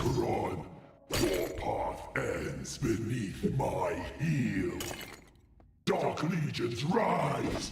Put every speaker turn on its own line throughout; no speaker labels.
Run! Your path ends beneath my heel! Dark legions rise!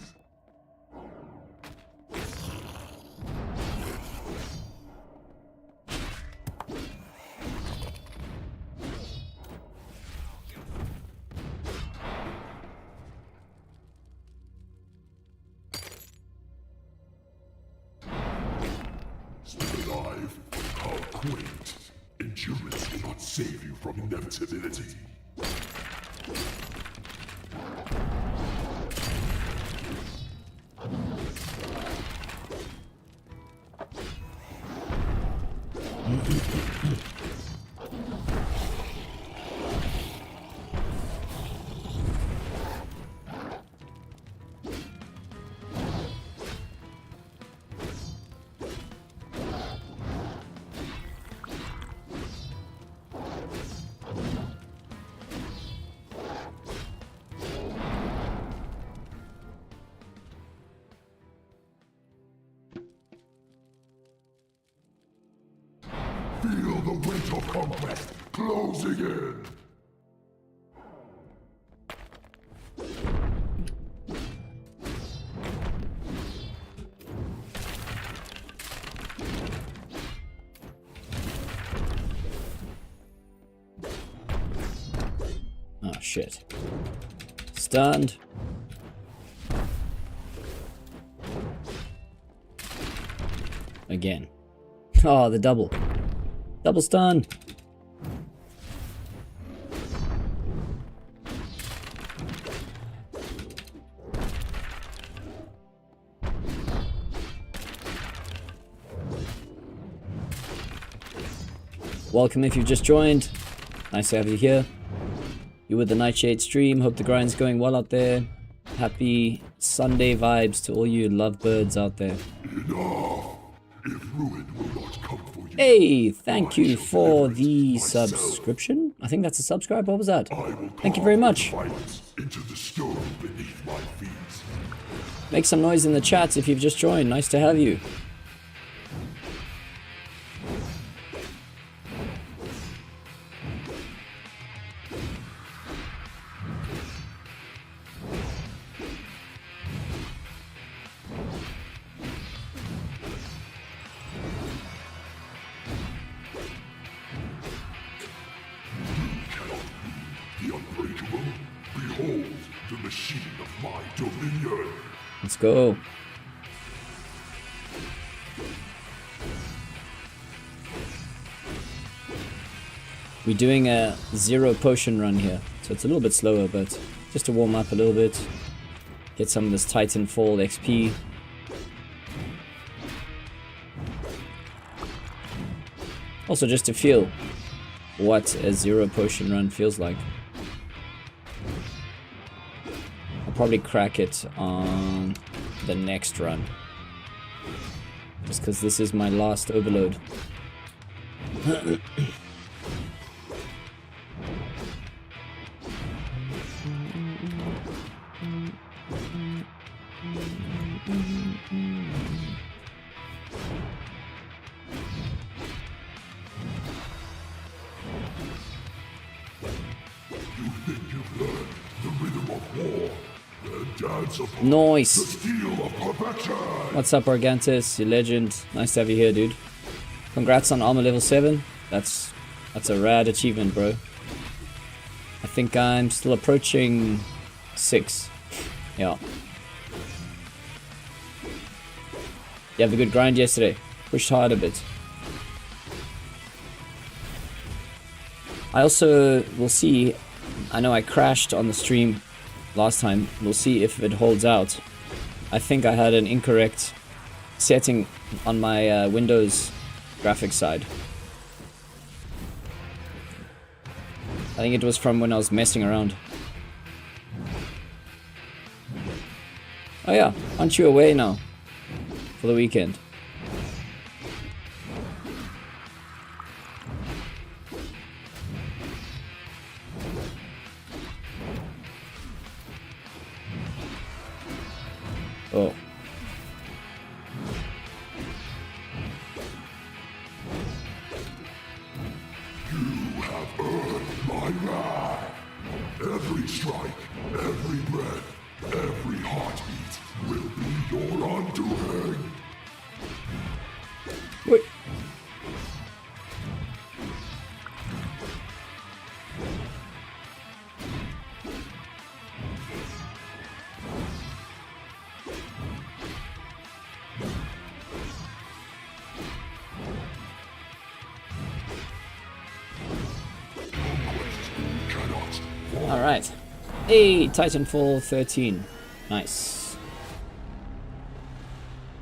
Still alive? How quaint! Endurance will not save you from inevitability. Feel the weight of conquest closing in!
Oh shit. Stunned. Again. Oh, the double. Double stun. Welcome if you've just joined. Nice to have you here. You with the Nightshade stream. Hope the grind's going well out there. Happy Sunday vibes to all you lovebirds out there.
Enough! If ruin will not come for you.
Hey, thank you for the subscription. I think that's a subscribe. What was that? Thank you very much.
Into the stone beneath my feet.
Make some noise in the chats if you've just joined. Nice to have you.
The unbreakable, behold the machine of my dominion.
Let's go. We're doing a 0 potion run here, so it's a little bit slower, but just to warm up a little bit, get some of this Titanfall XP. Also just to feel what a 0 potion run feels like. I'll probably crack it on the next run. Just because this is my last overload.
You think you've learned the rhythm of war, the dance of
Nice.
the steel of perfection.
What's up, Argantis? You legend. Nice to have you here, dude. Congrats on armor level 7. That's a rad achievement, bro. I think I'm still approaching 6. Yeah. You have a good grind yesterday. Pushed hard a bit. I also will see. I know I crashed on the stream last time. We'll see if it holds out. I think I had an incorrect setting on my Windows graphics side. I think it was from when I was messing around. Oh yeah, aren't you away now for the weekend? Oh.
my wrath. Every strike, every breath, every heartbeat will be your undoing.
Wait. All right. Hey, Titanfall 13. Nice.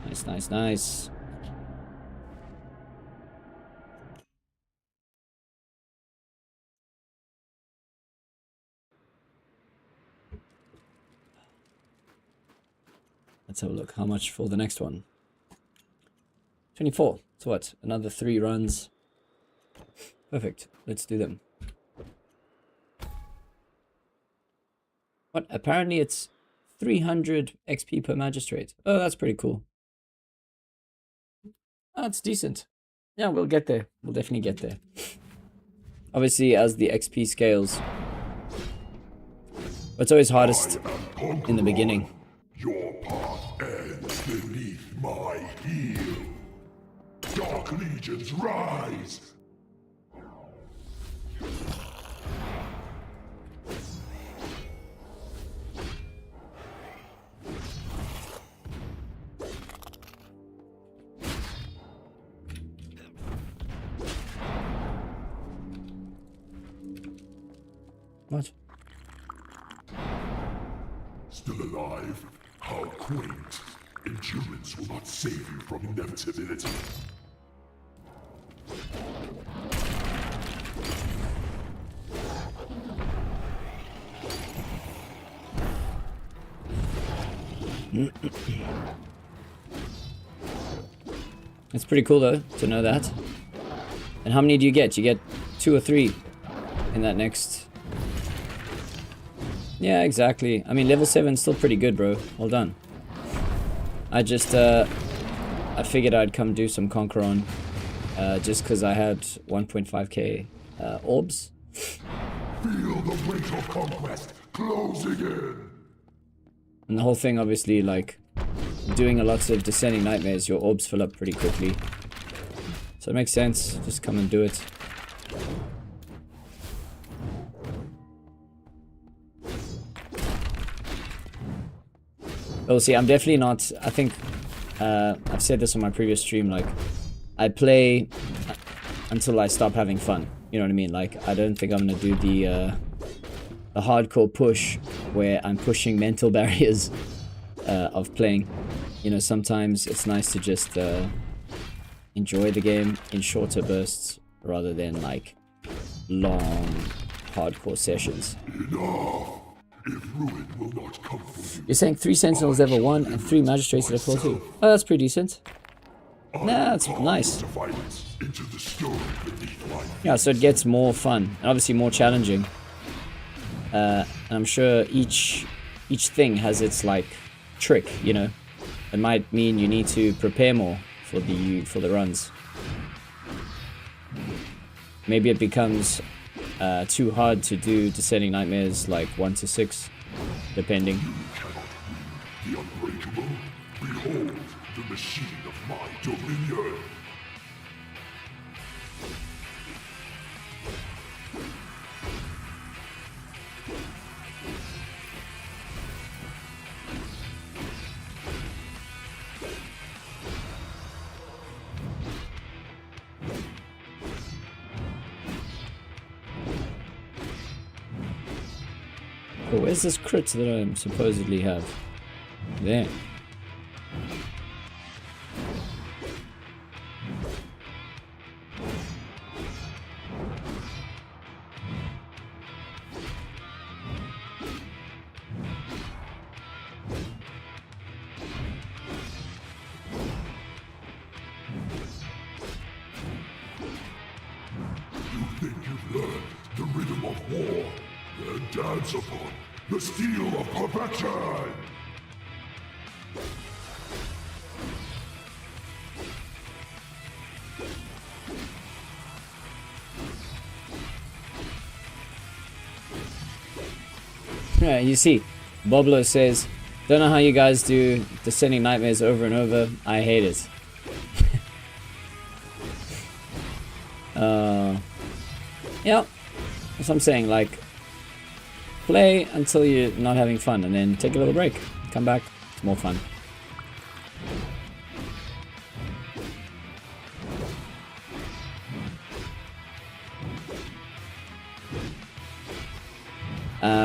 Nice, nice, nice. Let's have a look. How much for the next one? 24. So what? Another 3 runs. Perfect. Let's do them. What? Apparently it's 300 XP per magistrate. Oh, that's pretty cool. That's decent. Yeah, we'll get there. We'll definitely get there. Obviously, as the XP scales, it's always hardest in the beginning.
Your path ends beneath my heel. Dark legions rise.
What?
Still alive? How quaint. Endurance will not save you from inevitability.
It's pretty cool though to know that. And how many do you get? You get 2 or 3 in that next. Yeah, exactly. I mean, level 7 is still pretty good, bro. Well done. I just I figured I'd come do some Conquer on just because I had 1.5k orbs.
Feel the weight of conquest closing in.
And the whole thing, obviously, like doing a lot of Descending Nightmares, your orbs fill up pretty quickly. So it makes sense. Just come and do it. Oh, see, I'm definitely not. I think I've said this on my previous stream. Like, I play until I stop having fun. You know what I mean? Like, I don't think I'm gonna do the hardcore push where I'm pushing mental barriers of playing. You know, sometimes it's nice to just enjoy the game in shorter bursts rather than like long hardcore sessions.
Enough. If ruin will not come for you.
You're saying 3 Sentinels level 1 and 3 Magistrates level 2. Oh, that's pretty decent. Nah, that's nice. Yeah, so it gets more fun and obviously more challenging. And I'm sure each thing has its like trick, you know. It might mean you need to prepare more for the runs. Maybe it becomes too hard to do Descending Nightmares like 1 to 6, depending.
You cannot be the unbreakable. Behold the machine of my dominion.
Oh, where's this crit that I supposedly have? There.
You think you've learned the rhythm of war? Then dance upon the steel of perfection!
Yeah, you see, Boblo says, don't know how you guys do Descending Nightmares over and over. I hate it. Yeah, that's what I'm saying, like, play until you're not having fun, and then take a little break. Come back, it's more fun.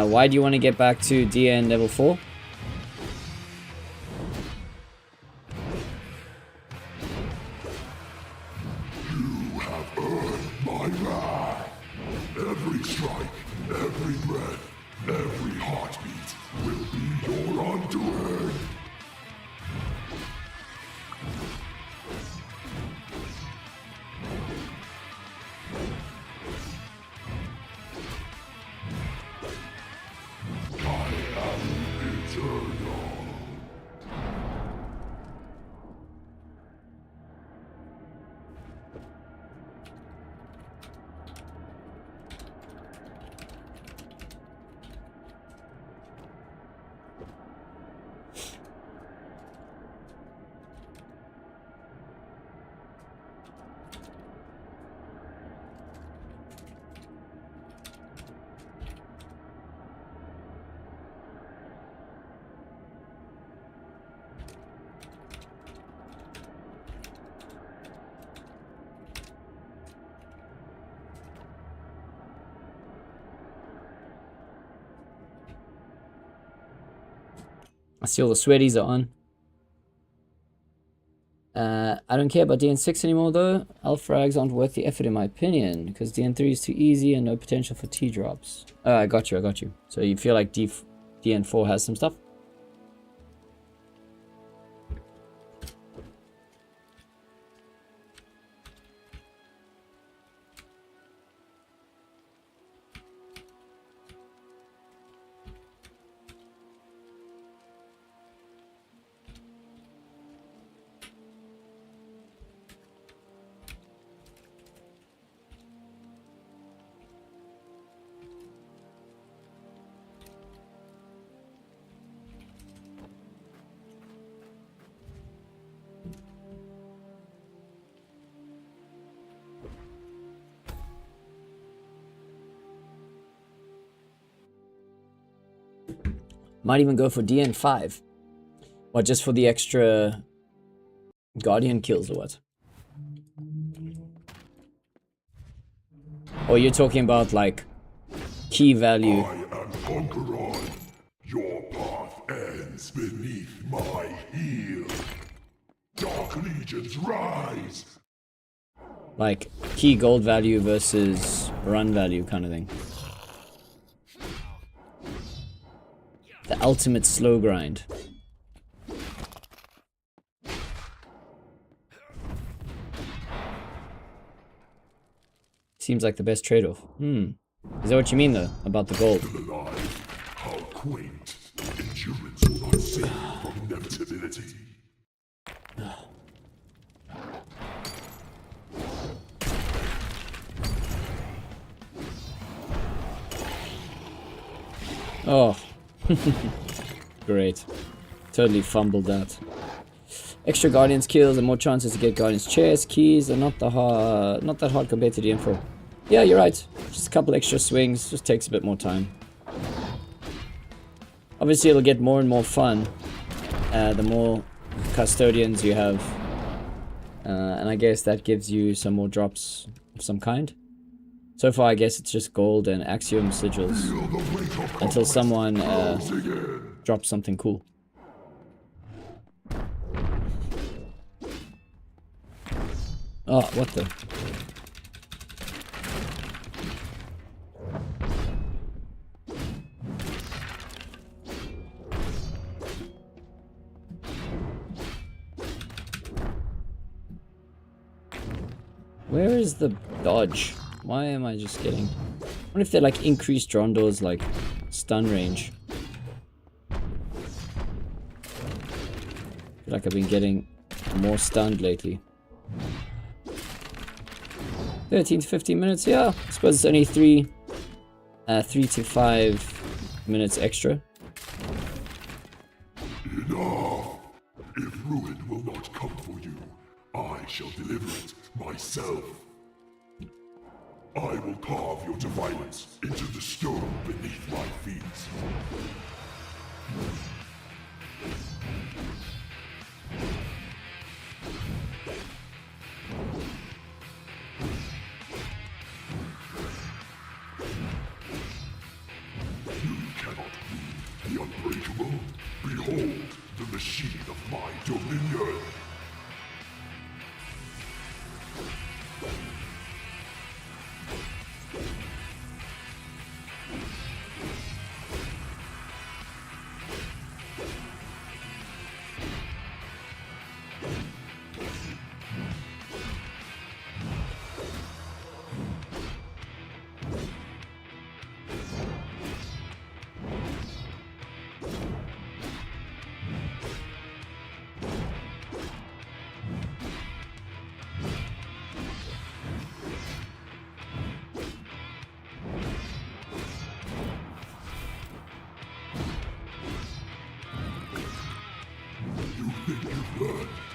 Why do you want to get back to DN level 4?
You have earned my wrath. Every strike, every breath, every heartbeat will be your undoing. I am eternal.
I see all the sweaties are on. I don't care about DN6 anymore though. Alfrags aren't worth the effort in my opinion, because DN3 is too easy and no potential for T-drops. I got you. So you feel like DN4 has some stuff? Might even go for DN5. What, just for the extra Guardian kills or what? Or you're talking about like key value?
I am Conqueror. Your path ends beneath my heel. Dark legions rise.
Like key gold value versus run value kind of thing. The ultimate slow grind. Seems like the best trade-off. Is that what you mean though, about the gold?
Still alive. How quaint. Endurance will not save from inevitability.
Oh. Great. Totally fumbled that. Extra Guardians kills and more chances to get Guardians chests. Keys are not that hard compared to the info. Yeah, you're right. Just a couple extra swings. Just takes a bit more time. Obviously, it'll get more and more fun the more custodians you have. And I guess that gives you some more drops of some kind. So far, I guess it's just gold and axiom sigils until someone drops something cool. Oh, what the? Where is the dodge? Why am I just getting... I wonder if they like increased Drondor's like stun range. I feel like I've been getting more stunned lately. 13 to 15 minutes, yeah. I suppose it's only 3 to 5 minutes extra.
Enough! If ruin will not come for you, I shall deliver it myself. I will carve your violence into the stone beneath my feet. You cannot rule the unbreakable. Behold the machine of my dominion.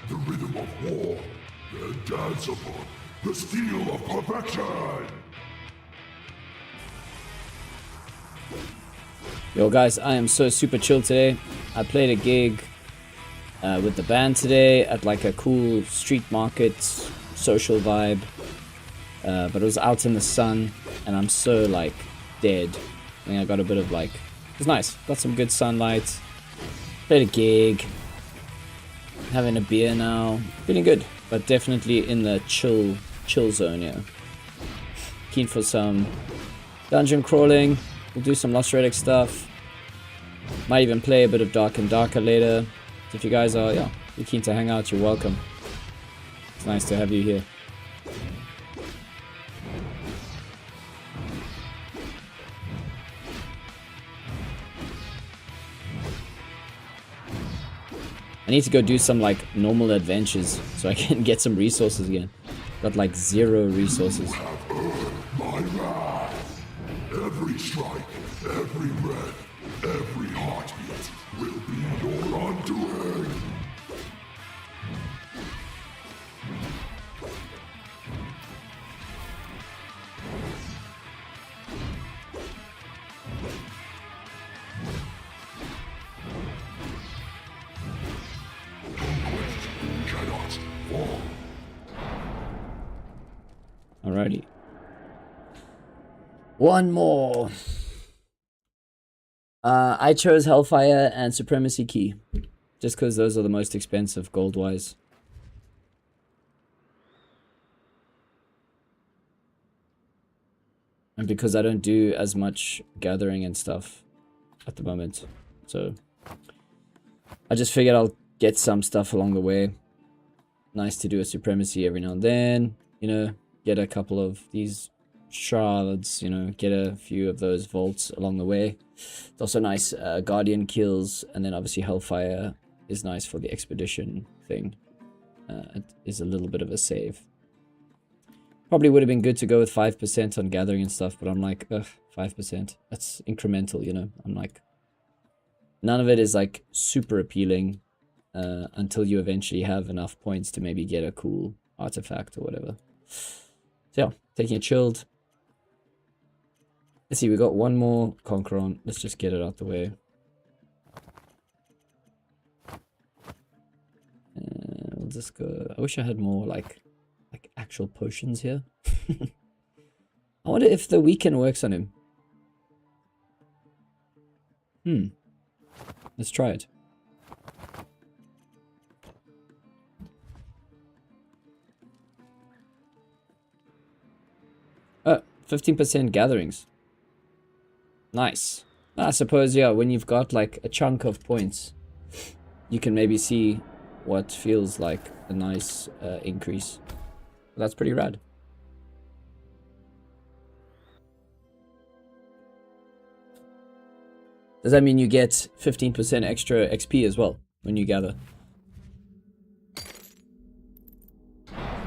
The rhythm of war, then dance upon the steel of perfection!
Yo guys, I am so super chill today. I played a gig with the band today at like a cool street market social vibe. But it was out in the sun and I'm so like dead. I think I got a bit of like, it was nice. Got some good sunlight. Played a gig. Having a beer now. Feeling good, but definitely in the chill zone, yeah. Keen for some dungeon crawling. We'll do some Lost Relics stuff. Might even play a bit of Dark and Darker later. If you guys are, yeah, you're keen to hang out, you're welcome. It's nice to have you here. I need to go do some like normal adventures so I can get some resources again. Got like 0 resources.
You have earned my wrath. Every strike, every breath, every heartbeat will be your undoing.
Alrighty. One more. I chose Hellfire and Supremacy Key. Just because those are the most expensive gold-wise. And because I don't do as much gathering and stuff at the moment. So I just figured I'll get some stuff along the way. Nice to do a Supremacy every now and then. You know, get a couple of these shards, you know, get a few of those vaults along the way. It's also nice Guardian kills, and then obviously Hellfire is nice for the expedition thing. It is a little bit of a save. Probably would have been good to go with 5% on gathering and stuff, but I'm like, ugh, 5%. That's incremental, you know. I'm like, none of it is like super appealing until you eventually have enough points to maybe get a cool artifact or whatever. So yeah, taking it chilled. Let's see, we got one more Conquer on. Let's just get it out the way. We'll just go. I wish I had more like actual potions here. I wonder if the weaken works on him. Let's try it. 15% gatherings. Nice. I suppose, yeah, when you've got like a chunk of points, you can maybe see what feels like a nice increase. That's pretty rad. Does that mean you get 15% extra XP as well when you gather?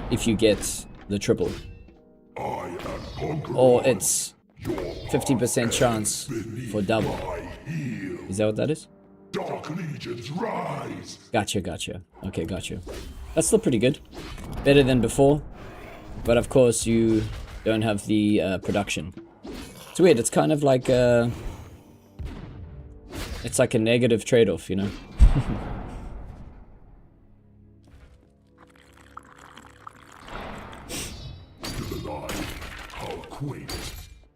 If you get the triple.
I am conqueror.
Or it's 50% chance for double. Is that what that is?
Dark legions rise.
Gotcha. Okay, gotcha. That's still pretty good. Better than before. But of course you don't have the production. It's weird, it's kind of like it's like a negative trade-off, you know?
Still alive. How quaint.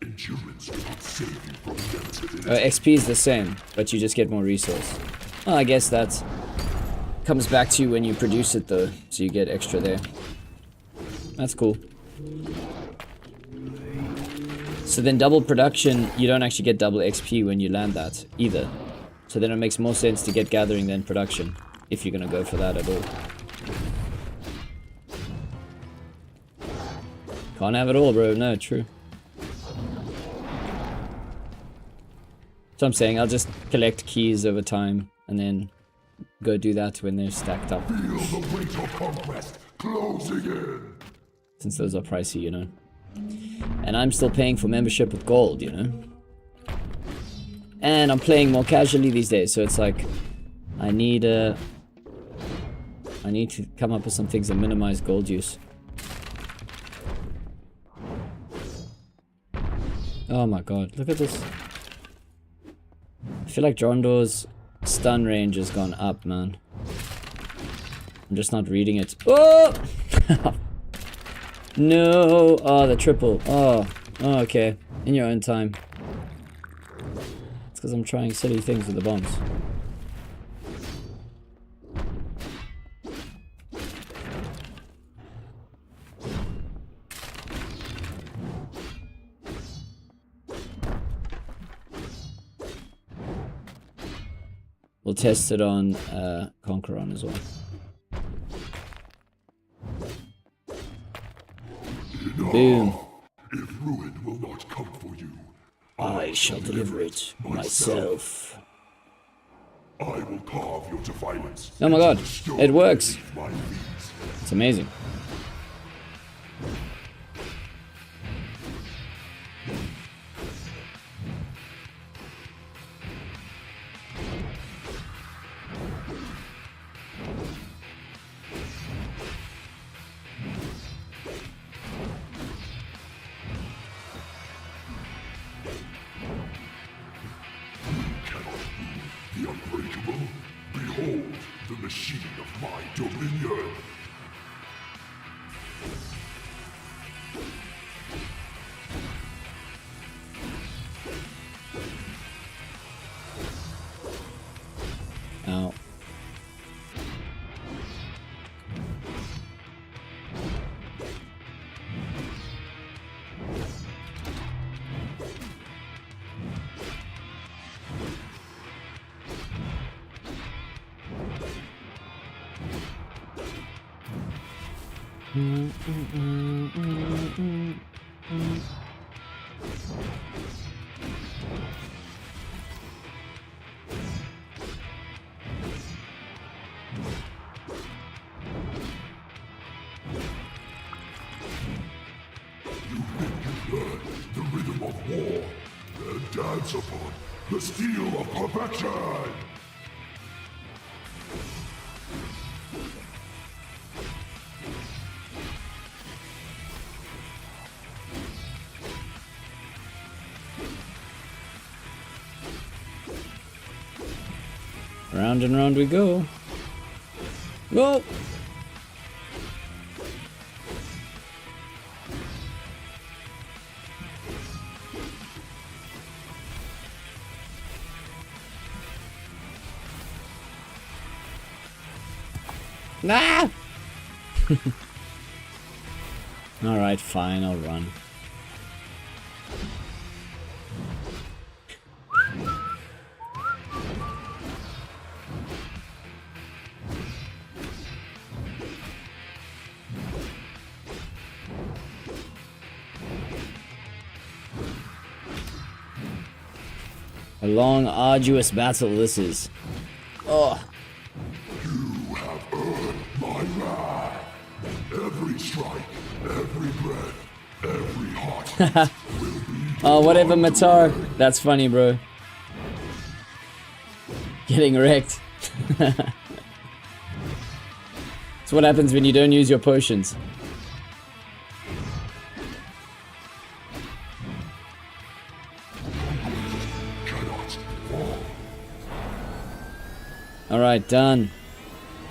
Endurance will not save you from density.
XP is the same, but you just get more resource. Well, I guess that comes back to you when you produce it though, so you get extra there. That's cool. So then double production, you don't actually get double XP when you land that either. So then it makes more sense to get gathering than production, if you're gonna go for that at all. Can't have it all, bro. No, true. So I'm saying I'll just collect keys over time and then go do that when they're stacked up.
Feel the weight of conquest closing in.
Since those are pricey, you know. And I'm still paying for membership with gold, you know. And I'm playing more casually these days, so it's like I need to come up with some things that minimize gold use. Oh my god, look at this. I feel like Drondor's stun range has gone up, man. I'm just not reading it. Oh! No! Oh, the triple. Oh, okay. In your own time. It's because I'm trying silly things with the bombs. We'll test it on Conqueron as well. Boom.
If ruin will not come for you,
I shall deliver it myself.
I will carve your defilements.
Oh my god, it works.
My feet.
It's amazing.
The unbreakable. Behold the machine of my dominion.
Ow.
Learn the rhythm of war and dance upon the steel of perfection.
Round and round we go. Go! Ah! Alright, fine, I'll run. A long, arduous battle this is. Oh.
You have earned my wrath. Every strike, every breath, every heart will be
Oh, whatever, Matar. That's funny, bro. Getting wrecked. That's what happens when you don't use your potions. Alright, done.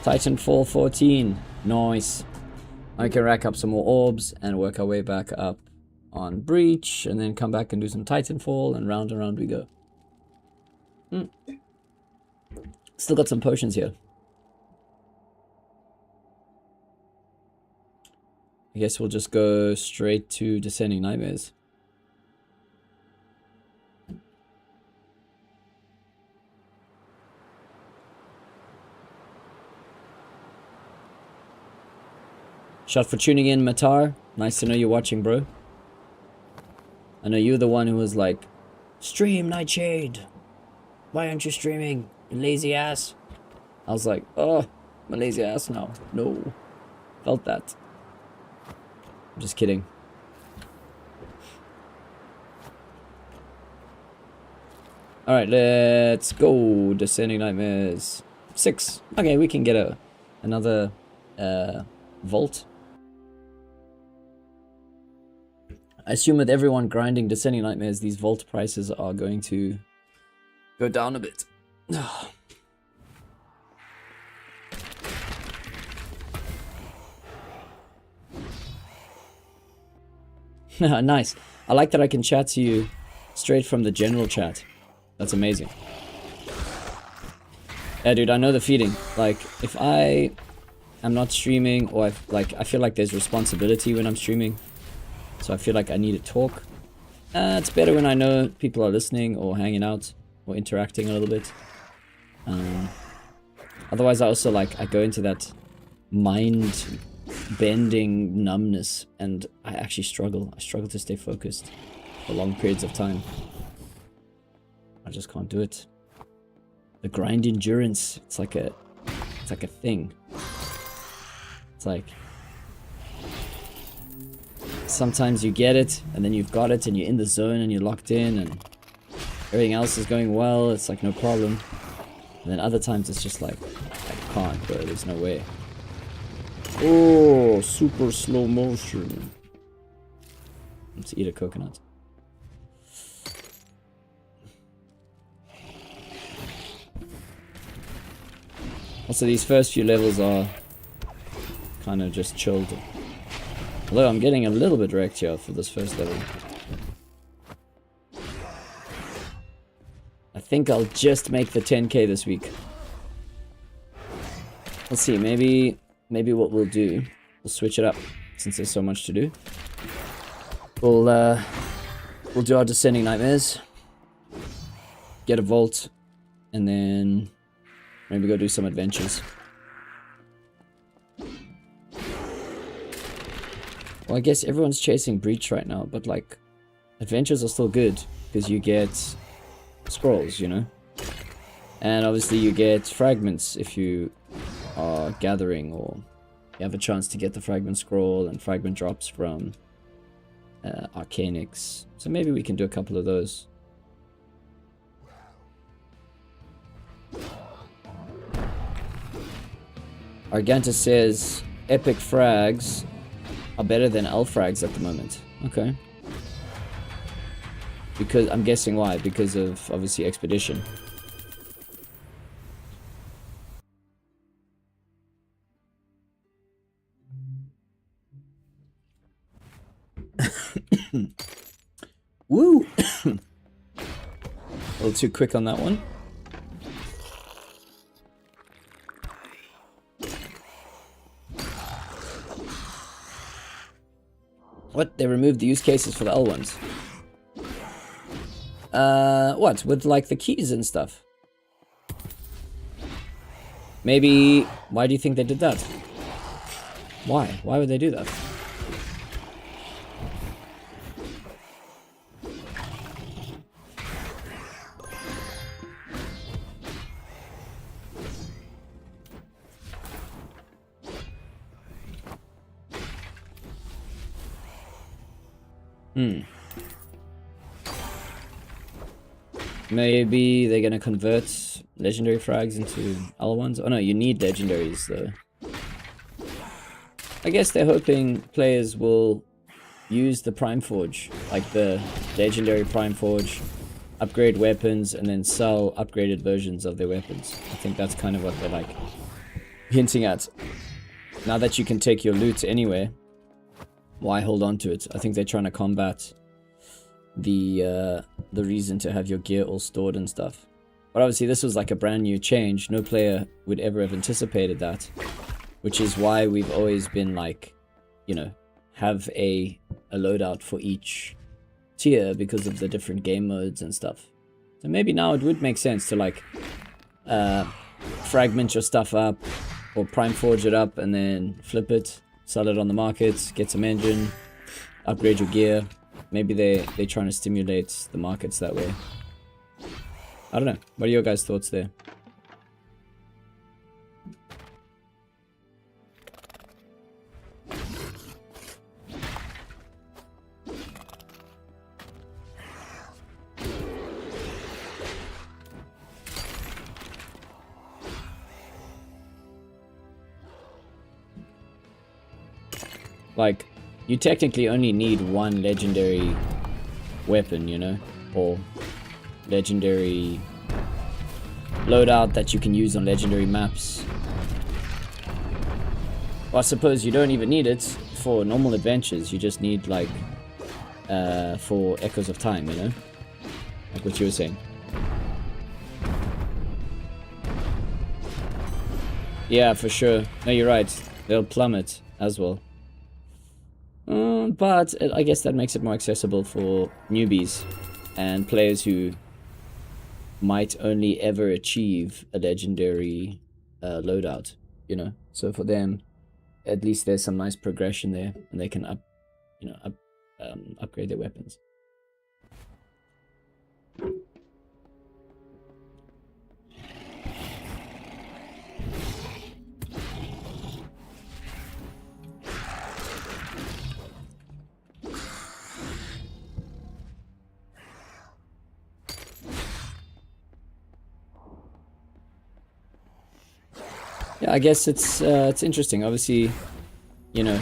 Titanfall 14. Nice. I can rack up some more orbs and work our way back up on Breach, and then come back and do some Titanfall, and round we go. Still got some potions here. I guess we'll just go straight to Descending Nightmares. Shout for tuning in, Matar. Nice to know you're watching, bro. I know you're the one who was like, stream Nightshade. Why aren't you streaming, you lazy ass? I was like, oh, I'm a lazy ass now. No. Felt that. I'm just kidding. Alright, let's go. Descending Nightmares 6. Okay, we can get another vault. I assume with everyone grinding Descending Nightmares, these vault prices are going to go down a bit. Nice. I like that I can chat to you straight from the general chat. That's amazing. Yeah, dude, I know the feeling. Like, if I am not streaming, or I feel like there's responsibility when I'm streaming. So I feel like I need to talk. It's better when I know people are listening or hanging out or interacting a little bit. Otherwise, I also I go into that mind-bending numbness, and I actually struggle. I struggle to stay focused for long periods of time. I just can't do it. The grind endurance, it's like a thing. It's like sometimes you get it, and then you've got it, and you're in the zone, and you're locked in, and everything else is going well. It's like no problem. And then other times it's just like, I can't, bro. There's no way. Oh, super slow motion. Let's eat a coconut. Also, these first few levels are kind of just chilled. Although I'm getting a little bit wrecked here for this first level. I think I'll just make the 10k this week. Let's see, maybe what we'll do, we'll switch it up since there's so much to do. We'll do our Descending Nightmares, get a vault, and then maybe go do some adventures. Well, I guess everyone's chasing Breach right now, but like, adventures are still good, because you get scrolls, you know? And obviously you get fragments if you are gathering, or you have a chance to get the fragment scroll and fragment drops from Arcanics. So maybe we can do a couple of those. Arganta says epic frags are better than L frags at the moment. Okay. Because I'm guessing why? Because of obviously Expedition. Woo! A little too quick on that one. What? They removed the use cases for the L ones. What? With like the keys and stuff? Maybe... Why do you think they did that? Why? Why would they do that? Maybe they're gonna convert legendary frags into other ones. Oh no, you need legendaries though. I guess they're hoping players will use the Prime Forge, like the legendary Prime Forge, upgrade weapons, and then sell upgraded versions of their weapons. I think that's kind of what they're like hinting at. Now that you can take your loot anywhere, why hold on to it? I think they're trying to combat the reason to have your gear all stored and stuff. But obviously this was like a brand new change. No player would ever have anticipated that, which is why we've always been like, you know, have a loadout for each tier because of the different game modes and stuff. So maybe now it would make sense to like fragment your stuff up or Prime Forge it up and then flip it, sell it on the market, get some engine, upgrade your gear. Maybe they're trying to stimulate the markets that way. I don't know. What are your guys' thoughts there? Like, you technically only need one legendary weapon, you know? Or legendary loadout that you can use on legendary maps. Well, I suppose you don't even need it for normal adventures. You just need, like, for Echoes of Time, you know? Like what you were saying. Yeah, for sure. No, you're right. They'll plummet as well. But I guess that makes it more accessible for newbies and players who might only ever achieve a legendary loadout, you know. So for them, at least there's some nice progression there, and they can upgrade their weapons. Yeah, I guess it's interesting. Obviously, you know,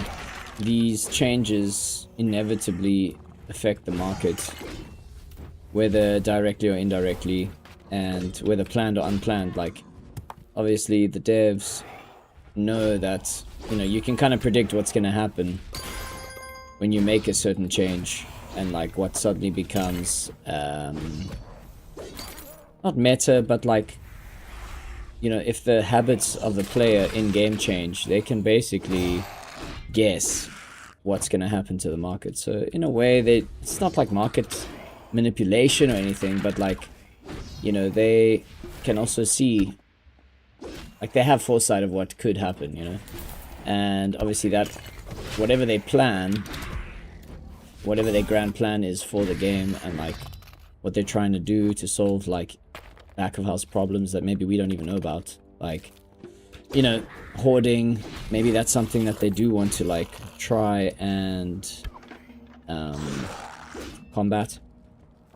these changes inevitably affect the market, whether directly or indirectly, and whether planned or unplanned. Like, obviously, the devs know that, you know, you can kind of predict what's going to happen when you make a certain change, and like what suddenly becomes not meta, but like, you know, if the habits of the player in-game change, they can basically guess what's going to happen to the market. So in a way, it's not like market manipulation or anything, but like, you know, they can also see, like, they have foresight of what could happen, you know. And obviously that, whatever they plan, whatever their grand plan is for the game, and like what they're trying to do to solve like back of house problems that maybe we don't even know about, like, you know, hoarding, maybe that's something that they do want to like try and combat.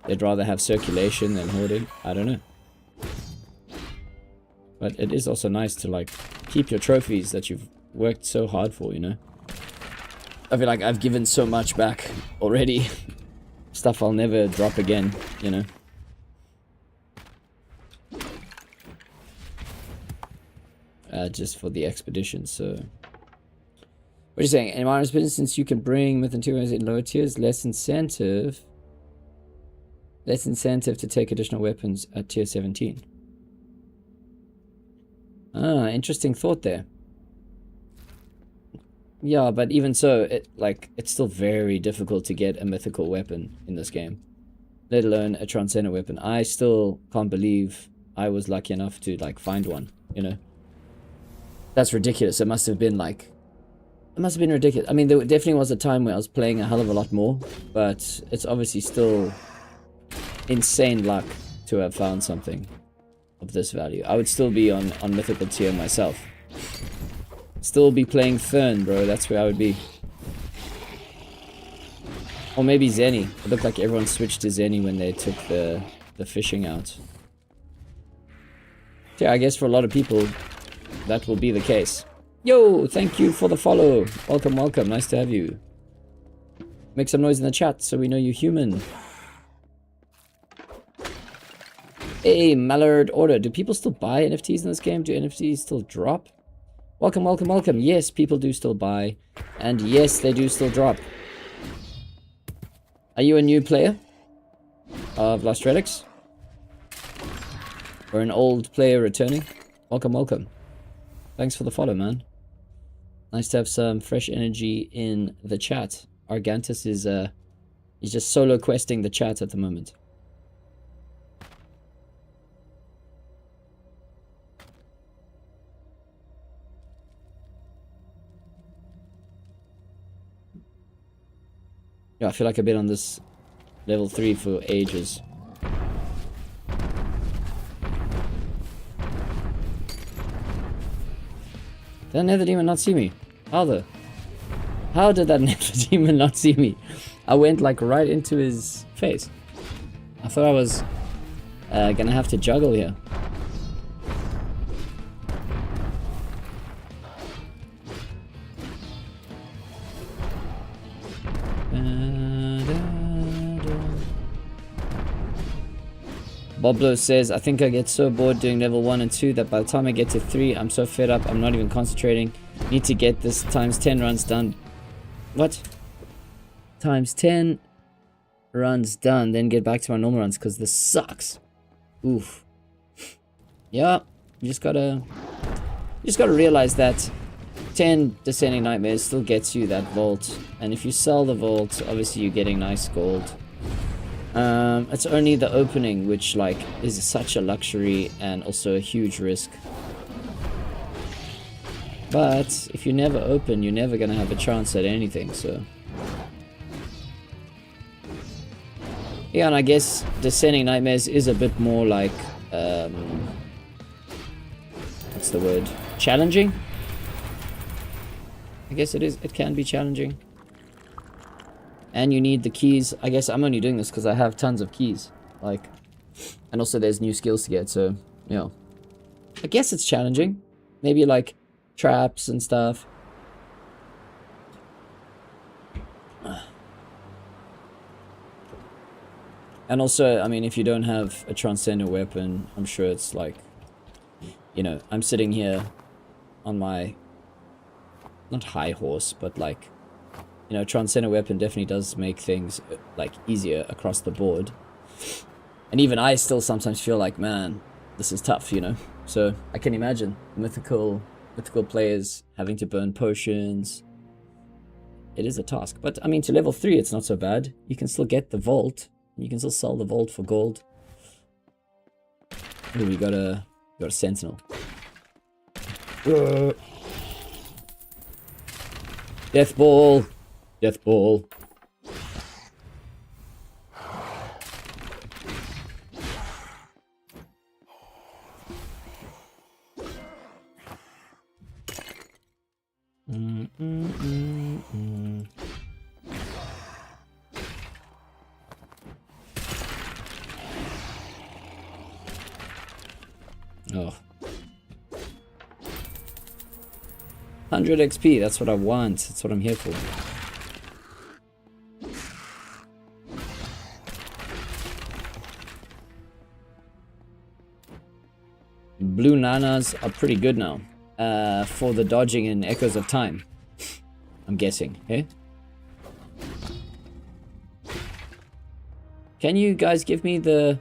They'd rather have circulation than hoarding. I don't know, but it is also nice to like keep your trophies that you've worked so hard for, you know. I feel like I've given so much back already. Stuff I'll never drop again, you know. Just for the expedition. So what are you saying? In Myron's business, since you can bring myth and tiers in lower tiers, less incentive to take additional weapons at tier 17. Ah, interesting thought there. Yeah, but even so, it's still very difficult to get a mythical weapon in this game, let alone a transcendent weapon. I still can't believe I was lucky enough to like find one, you know. That's ridiculous. It must have been like, it must have been ridiculous. I mean, there definitely was a time where I was playing a hell of a lot more, but it's obviously still insane luck to have found something of this value. I would still be on mythical tier myself. Still be playing Thurn, bro. That's where I would be. Or maybe Zenny. It looked like everyone switched to Zenny when they took the the fishing out. Yeah, I guess for a lot of people, that will be the case. Yo, thank you for the follow. Welcome, welcome. Nice to have you. Make some noise in the chat so we know you're human. Hey, Mallard Order. Do people still buy NFTs in this game? Do NFTs still drop? Welcome, welcome, welcome. Yes, people do still buy. And yes, they do still drop. Are you a new player of Lost Relics? Or an old player returning? Welcome, welcome. Thanks for the follow, man. Nice to have some fresh energy in the chat. Argantus is he's just solo questing the chat at the moment. Yeah, I feel like I've been on this level 3 for ages. Did that nether demon not see me? How did that nether demon not see me? I went like right into his face. I thought I was gonna have to juggle here. Boblo says, I think I get so bored doing level 1 and 2 that by the time I get to 3, I'm so fed up, I'm not even concentrating. Need to get this times 10 runs done. What? Times 10 runs done, then get back to my normal runs, because this sucks. Oof. Yeah, you just gotta realize that 10 Descending Nightmares still gets you that vault. And if you sell the vault, obviously you're getting nice gold. It's only the opening which like is such a luxury and also a huge risk. But if you never open, you're never gonna have a chance at anything, so. Yeah, and I guess Descending Nightmares is a bit more like what's the word? Challenging? I guess it is, it can be challenging. And you need the keys. I guess I'm only doing this because I have tons of keys. Like, and also there's new skills to get, so, you know. I guess it's challenging. Maybe like traps and stuff. And also, I mean, if you don't have a transcendent weapon, I'm sure it's like, you know, I'm sitting here on my, not high horse, but like, you know, transcendent weapon definitely does make things like easier across the board. And even I still sometimes feel like, man, this is tough, you know. So I can imagine mythical players having to burn potions. It is a task, but I mean, to level 3, it's not so bad. You can still get the vault. You can still sell the vault for gold. Oh, we got a sentinel. Death ball. Death ball. Oh. 100 XP, that's what I want. That's what I'm here for. Blue nanas are pretty good now. For the dodging and Echoes of Time. I'm guessing, eh? Can you guys give me the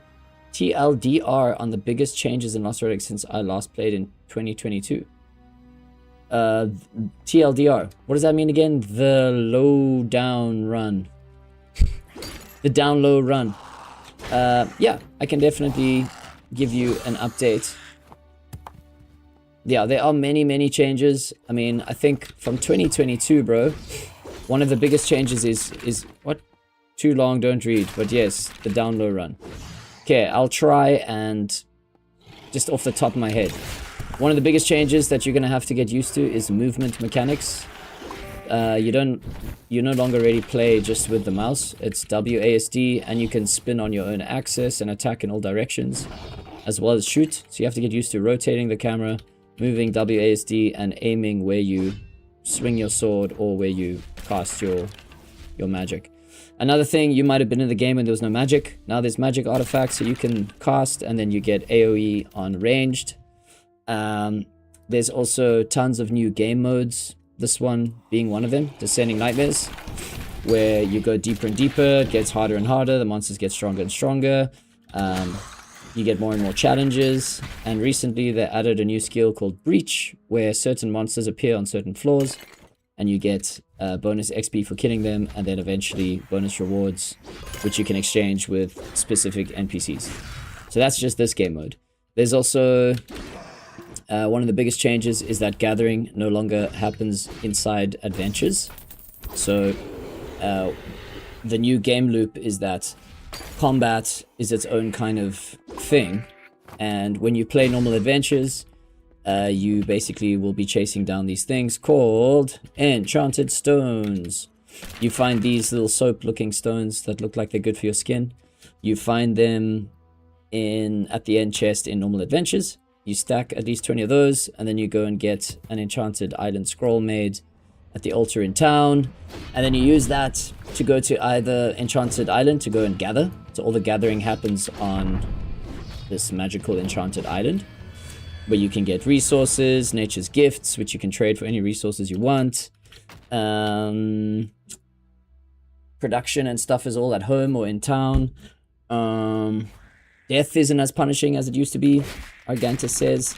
TLDR on the biggest changes in Lost Relics since I last played in 2022? TLDR. What does that mean again? The low down run. The down low run. Yeah, I can definitely give you an update. Yeah, there are many changes. I mean, I think from 2022, bro, one of the biggest changes is what? Too long, don't read. But yes, the down low run. Okay, I'll try and just off the top of my head. One of the biggest changes that you're going to have to get used to is movement mechanics. you no longer really play just with the mouse. It's WASD, and you can spin on your own axis and attack in all directions, as well as shoot. So you have to get used to rotating the camera, moving WASD, and aiming where you swing your sword or where you cast your magic. Another thing, you might have been in the game and there was no magic. Now there's magic artifacts, so you can cast and then you get AoE on ranged. There's also tons of new game modes. This one being one of them, Descending Nightmares, where you go deeper and deeper, it gets harder and harder, the monsters get stronger and stronger. You get more and more challenges, and recently they added a new skill called Breach, where certain monsters appear on certain floors, and you get bonus XP for killing them, and then eventually bonus rewards, which you can exchange with specific NPCs. So that's just this game mode. There's also one of the biggest changes is that gathering no longer happens inside adventures. So the new game loop is that combat is its own kind of thing, and when you play normal adventures, you basically will be chasing down these things called enchanted stones. You find these little soap looking stones that look like they're good for your skin. You find them at the end chest in normal adventures. You stack at least 20 of those, and then you go and get an enchanted island scroll made at the altar in town, and then you use that to go to either enchanted island to go and gather. So all the gathering happens on this magical enchanted island, where you can get resources, nature's gifts, which you can trade for any resources you want. Production and stuff is all at home or in town. Death isn't as punishing as it used to be, Argantus says.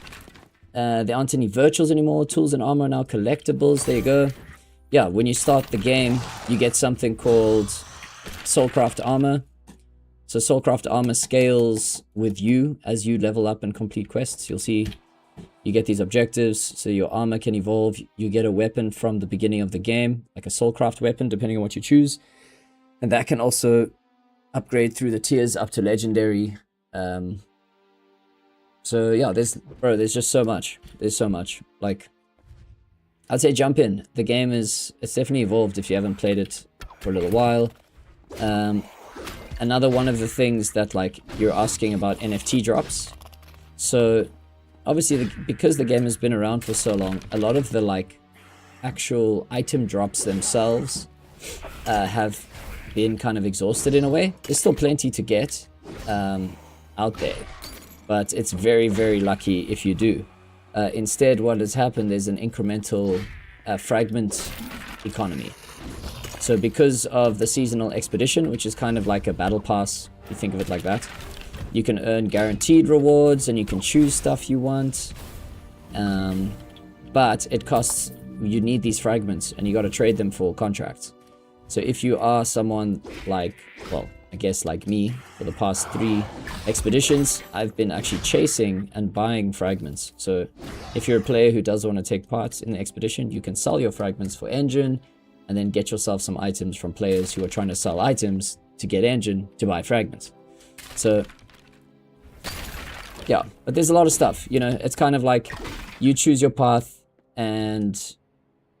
There aren't any virtuals anymore. Tools and armor are now collectibles. There you go. Yeah, when you start the game, you get something called Soulcraft Armor. So Soulcraft Armor scales with you as you level up and complete quests. You'll see you get these objectives, so your armor can evolve. You get a weapon from the beginning of the game, like a Soulcraft weapon, depending on what you choose. And that can also upgrade through the tiers up to Legendary. So yeah, there's just so much. There's so much. Like, I'd say jump in. The game it's definitely evolved if you haven't played it for a little while. Another one of the things that, like, you're asking about NFT drops. So obviously because the game has been around for so long, a lot of the, like, actual item drops themselves have been kind of exhausted in a way. There's still plenty to get out there, but it's very, very lucky if you do. Instead, what has happened is an incremental fragment economy. So because of the seasonal expedition, which is kind of like a battle pass, if you think of it like that, you can earn guaranteed rewards and you can choose stuff you want. But it costs, you need these fragments and you got to trade them for contracts. So if you are someone like, well, I guess like me, for the past 3 expeditions, I've been actually chasing and buying fragments. So if you're a player who does want to take part in the expedition, you can sell your fragments for engine and then get yourself some items from players who are trying to sell items to get engine to buy fragments. So yeah, but there's a lot of stuff, you know, it's kind of like you choose your path, and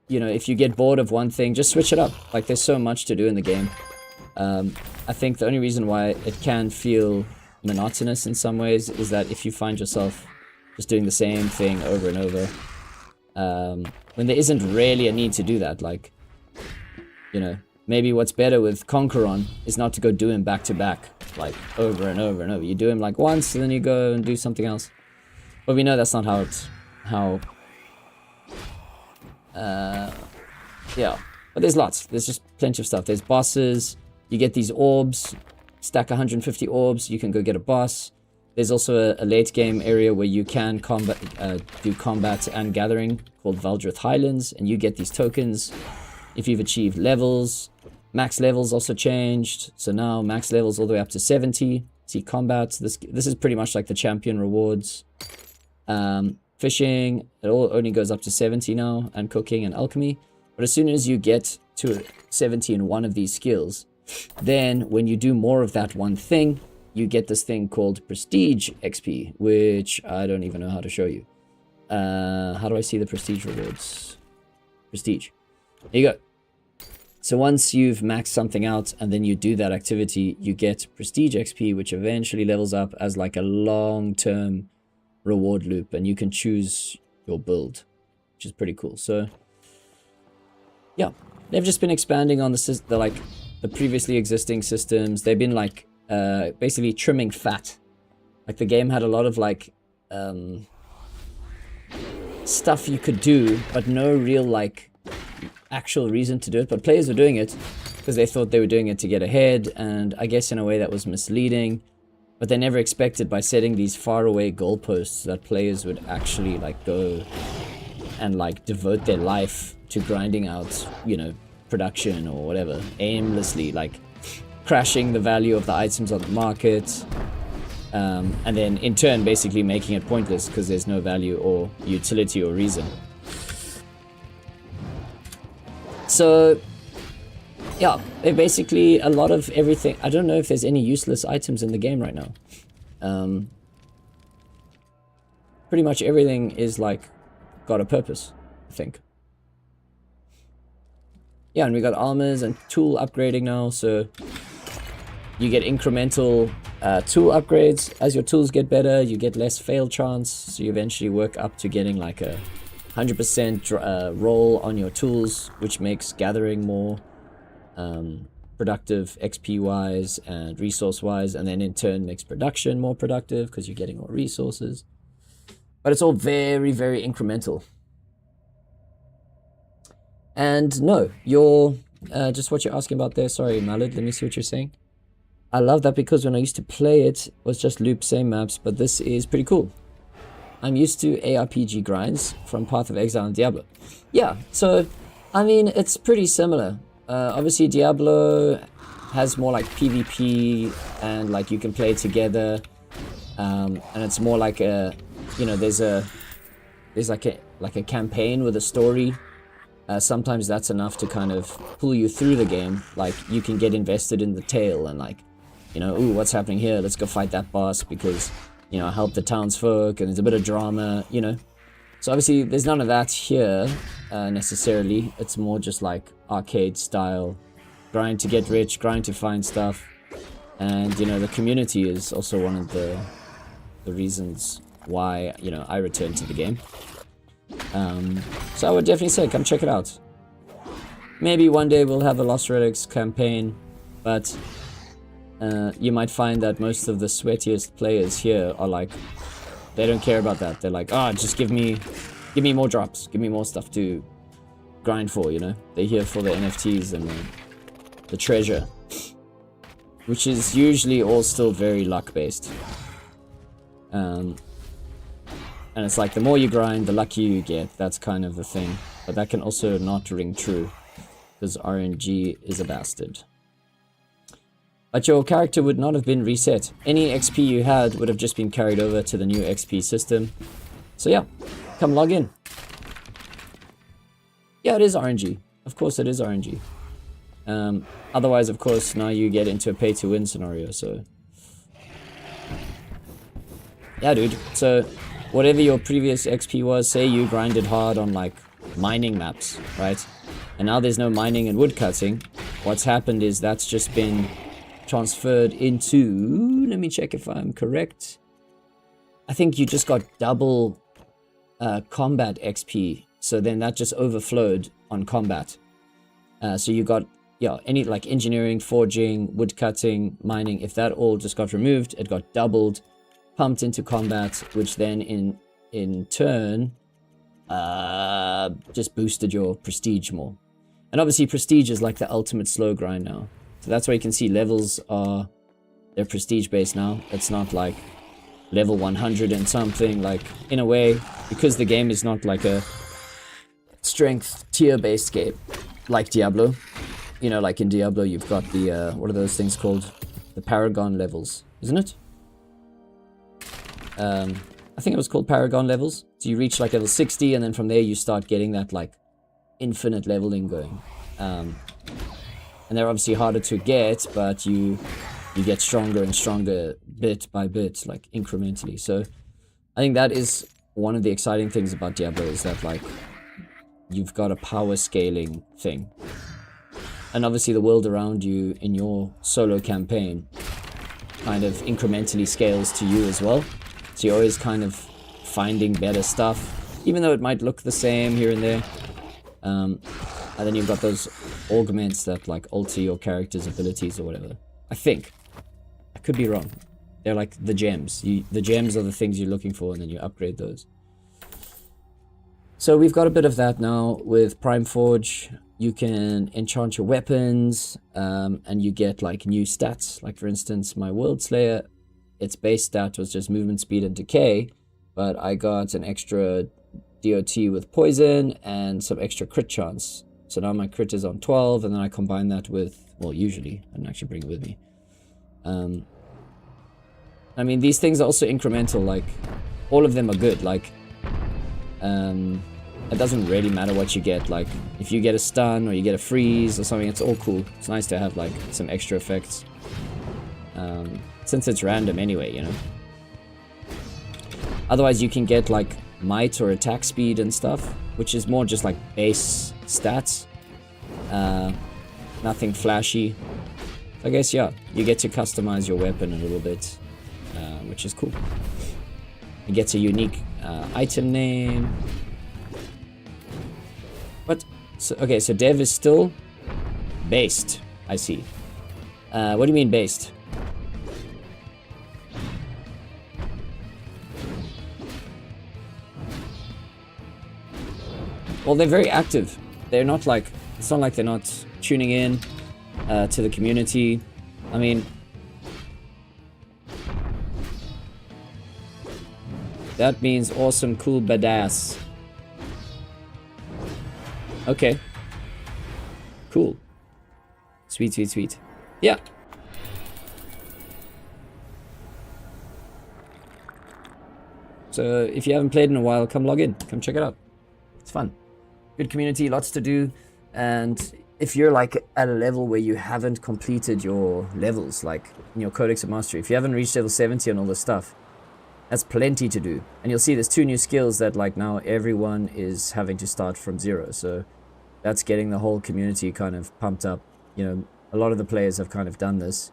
you know, if you get bored of one thing, just switch it up. Like, there's so much to do in the game. I think the only reason why it can feel monotonous in some ways is that if you find yourself just doing the same thing over and over, when there isn't really a need to do that. Like, you know, maybe what's better with Conqueron is not to go do him back to back, like over and over and over. You do him like once and then you go and do something else. But we know that's not yeah, but there's lots. There's just plenty of stuff. There's bosses. You get these orbs, stack 150 orbs, you can go get a boss. There's also a late game area where you can do combat and gathering called Valdrith Highlands, and you get these tokens if you've achieved levels. Max levels also changed, so now max levels all the way up to 70. See combat, this is pretty much like the champion rewards. Fishing, it all only goes up to 70 now, and cooking and alchemy. But as soon as you get to 70 in one of these skills, then when you do more of that one thing, you get this thing called Prestige XP, which I don't even know how to show you. How do I see the Prestige rewards? Prestige. Here you go. So once you've maxed something out and then you do that activity, you get prestige XP, which eventually levels up as like a long-term reward loop, and you can choose your build, which is pretty cool. So yeah, they've just been expanding on the previously existing systems. They've been like basically trimming fat. Like the game had a lot of like stuff you could do, but no real like actual reason to do it. But players were doing it because they thought they were doing it to get ahead, and I guess in a way that was misleading. But they never expected by setting these faraway goalposts that players would actually like go and like devote their life to grinding out, you know, production or whatever, aimlessly, like crashing the value of the items on the market, and then in turn basically making it pointless because there's no value or utility or reason. So yeah, they basically, a lot of everything. I don't know if there's any useless items in the game right now. Pretty much everything is like got a purpose, I think. Yeah, and we got armors and tool upgrading now, so you get incremental tool upgrades. As your tools get better, you get less fail chance, so you eventually work up to getting like a 100% roll on your tools, which makes gathering more productive XP wise and resource wise, and then in turn makes production more productive because you're getting more resources. But it's all very, very incremental. And no, you're just what you're asking about there. Sorry, Malad, let me see what you're saying. I love that because when I used to play it was just loop same maps, but this is pretty cool. I'm used to ARPG grinds from Path of Exile and Diablo. Yeah, so I mean it's pretty similar. Obviously Diablo has more like PvP and like you can play together, and it's more like a, you know, there's like a campaign with a story. Sometimes that's enough to kind of pull you through the game. Like you can get invested in the tale and like, you know, ooh, what's happening here? Let's go fight that boss because, you know, I help the townsfolk, and there's a bit of drama, you know. So obviously there's none of that here necessarily. It's more just like arcade style, grind to get rich, grind to find stuff. And, you know, the community is also one of the reasons why, you know, I return to the game. So I would definitely say come check it out. Maybe one day we'll have a Lost Relics campaign, but you might find that most of the sweatiest players here are like, they don't care about that. They're like, oh, just give me more drops, give me more stuff to grind for, you know. They're here for the NFTs and the treasure, which is usually all still very luck based. And it's like the more you grind, the luckier you get. That's kind of the thing. But that can also not ring true, because RNG is a bastard. But your character would not have been reset. Any XP you had would have just been carried over to the new XP system. So yeah, come log in. Yeah, it is RNG. Of course it is RNG. Otherwise, of course, now you get into a pay-to-win scenario, so... Yeah, dude. So, whatever your previous XP was, say you grinded hard on, like, mining maps, right? And now there's no mining and woodcutting. What's happened is that's just been transferred into... Let me check if I'm correct. I think you just got double combat XP. So then that just overflowed on combat. So you got, yeah, any like engineering, forging, woodcutting, mining. If that all just got removed, it got doubled, pumped into combat, which then in turn just boosted your prestige more. And obviously prestige is like the ultimate slow grind now. So that's why you can see levels are, they're prestige based now. It's not like level 100 and something, like in a way, because the game is not like a strength tier based game like Diablo. You know, like in Diablo you've got the what are those things called, the Paragon levels, isn't it? I think it was called Paragon levels. So you reach like level 60 and then from there you start getting that like infinite leveling going. And they're obviously harder to get, but you get stronger and stronger bit by bit, like incrementally. So I think that is one of the exciting things about Diablo, is that like you've got a power scaling thing. And obviously the world around you in your solo campaign kind of incrementally scales to you as well. So you're always kind of finding better stuff, even though it might look the same here and there. And then you've got those augments that like alter your character's abilities or whatever. I think. I could be wrong. They're like the gems. The gems are the things you're looking for, and then you upgrade those. So we've got a bit of that now with Prime Forge. You can enchant your weapons, and you get like new stats. Like for instance, my World Slayer, its base stat was just movement, speed, and decay, but I got an extra DOT with poison and some extra crit chance. So now my crit is on 12, and then I combine that with, well, usually, I don't actually bring it with me. I mean, these things are also incremental, like, all of them are good, like, it doesn't really matter what you get, like, if you get a stun or you get a freeze or something, it's all cool. It's nice to have, like, some extra effects, since it's random anyway, you know. Otherwise, you can get, like, might or attack speed and stuff, which is more just, like, base stats, nothing flashy. I guess, yeah, you get to customize your weapon a little bit, which is cool. It gets a unique item name. What? So, okay, so dev is still based. I see. What do you mean based? Well, they're very active. They're not like, it's not like they're not tuning in to the community. I mean, that means awesome, cool, badass. Okay. Cool. Sweet, sweet, sweet. Yeah. So if you haven't played in a while, come log in. Come check it out. It's fun. Good community, lots to do. And if you're like at a level where you haven't completed your levels, like in your Codex of Mastery, if you haven't reached level 70 and all this stuff, that's plenty to do. And you'll see there's 2 new skills that like now everyone is having to start from 0. So that's getting the whole community kind of pumped up. You know, a lot of the players have kind of done this,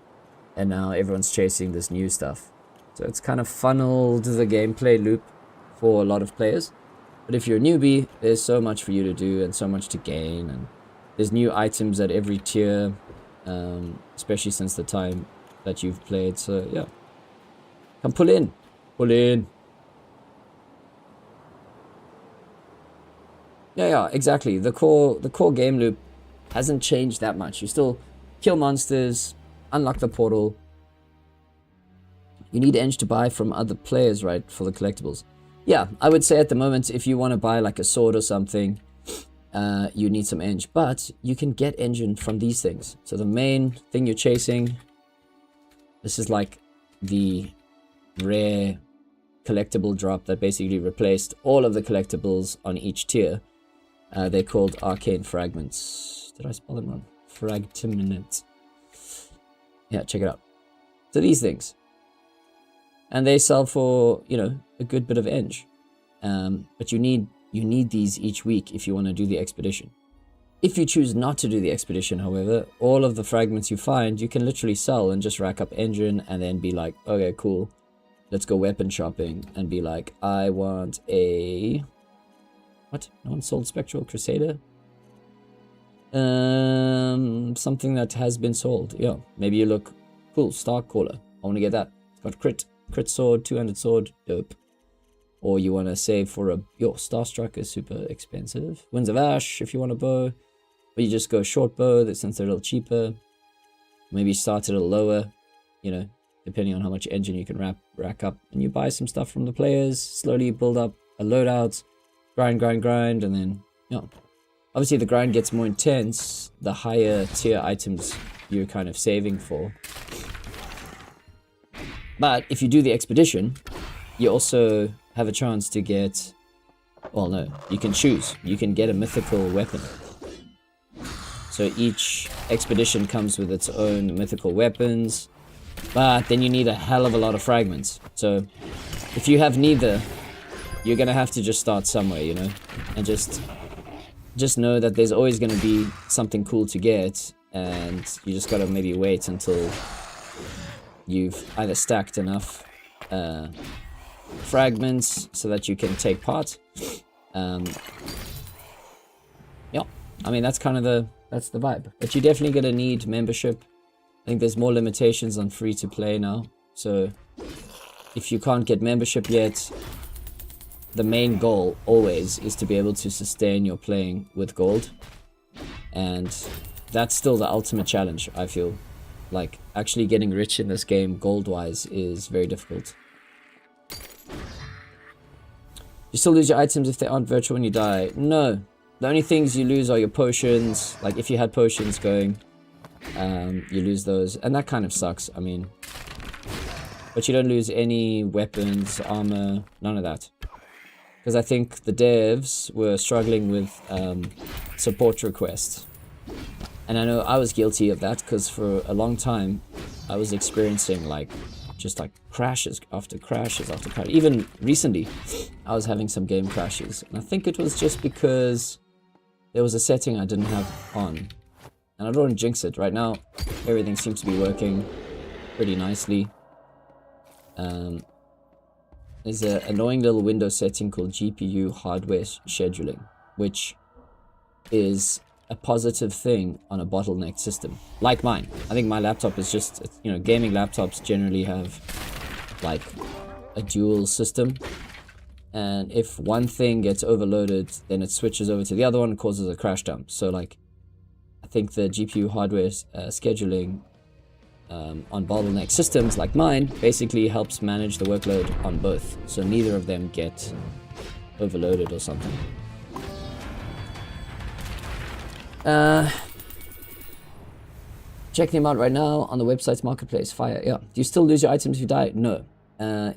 and now everyone's chasing this new stuff. So it's kind of funneled the gameplay loop for a lot of players. But if you're a newbie, there's so much for you to do and so much to gain, and there's new items at every tier, especially since the time that you've played. So yeah, come pull in. Pull in. Yeah, exactly. The core game loop hasn't changed that much. You still kill monsters, unlock the portal. You need Eng to buy from other players, right, for the collectibles. Yeah, I would say at the moment, if you want to buy like a sword or something, you need some Eng. But you can get engine from these things. So the main thing you're chasing, this is like the rare collectible drop that basically replaced all of the collectibles on each tier. They're called arcane fragments. Did I spell them wrong? Fragment. Yeah, check it out. So these things, and they sell for, you know, a good bit of Eng. But you need these each week if you want to do the expedition. If you choose not to do the expedition, however, all of the fragments you find, you can literally sell and just rack up engine and then be like, okay, cool. Let's go weapon shopping and be like, I want a... What? No one sold Spectral Crusader? Something that has been sold. Yeah, maybe you look, cool, Star Caller. I want to get that. It's got crit sword, 200 sword, dope. Or you want to save for a... Yo, Starstruck is super expensive. Winds of Ash, if you want a bow. Or you just go short bow, since they're a little cheaper. Maybe start a little lower, you know, depending on how much engine you can rack up. And you buy some stuff from the players, slowly build up a loadout, grind, and then, you know. Obviously the grind gets more intense the higher tier items you're kind of saving for. But if you do the expedition, you also have a chance to get... Well, no, you can choose. You can get a mythical weapon. So each expedition comes with its own mythical weapons. But then you need a hell of a lot of fragments. So if you have neither, you're gonna have to just start somewhere, you know, and just just know that there's always going to be something cool to get, and you just got to maybe wait until you've either stacked enough fragments so that you can take part. Yeah, I mean, that's kind of that's the vibe. But you're definitely going to need membership. I think there's more limitations on free to play now. So if you can't get membership yet, the main goal always is to be able to sustain your playing with gold. And that's still the ultimate challenge, I feel. Like, actually getting rich in this game gold-wise is very difficult. You still lose your items if they aren't virtual when you die? No. The only things you lose are your potions. Like, if you had potions going, you lose those. And that kind of sucks, I mean. But you don't lose any weapons, armor, none of that. Because I think the devs were struggling with support requests. And I know I was guilty of that, because for a long time, I was experiencing, like, just like crashes after crashes after crashes. Even recently, I was having some game crashes. And I think it was just because there was a setting I didn't have on. And I don't want to jinx it. Right now, everything seems to be working pretty nicely. There's an annoying little window setting called GPU hardware scheduling, which is a positive thing on a bottleneck system, like mine. I think my laptop is just, you know, gaming laptops generally have like a dual system, and if one thing gets overloaded, then it switches over to the other one and causes a crash dump. So like, I think the GPU hardware scheduling on bottleneck systems like mine basically helps manage the workload on both, so neither of them get overloaded or something. Check them out right now on the website's marketplace. Fire. Yeah. Do you still lose your items if you die? No.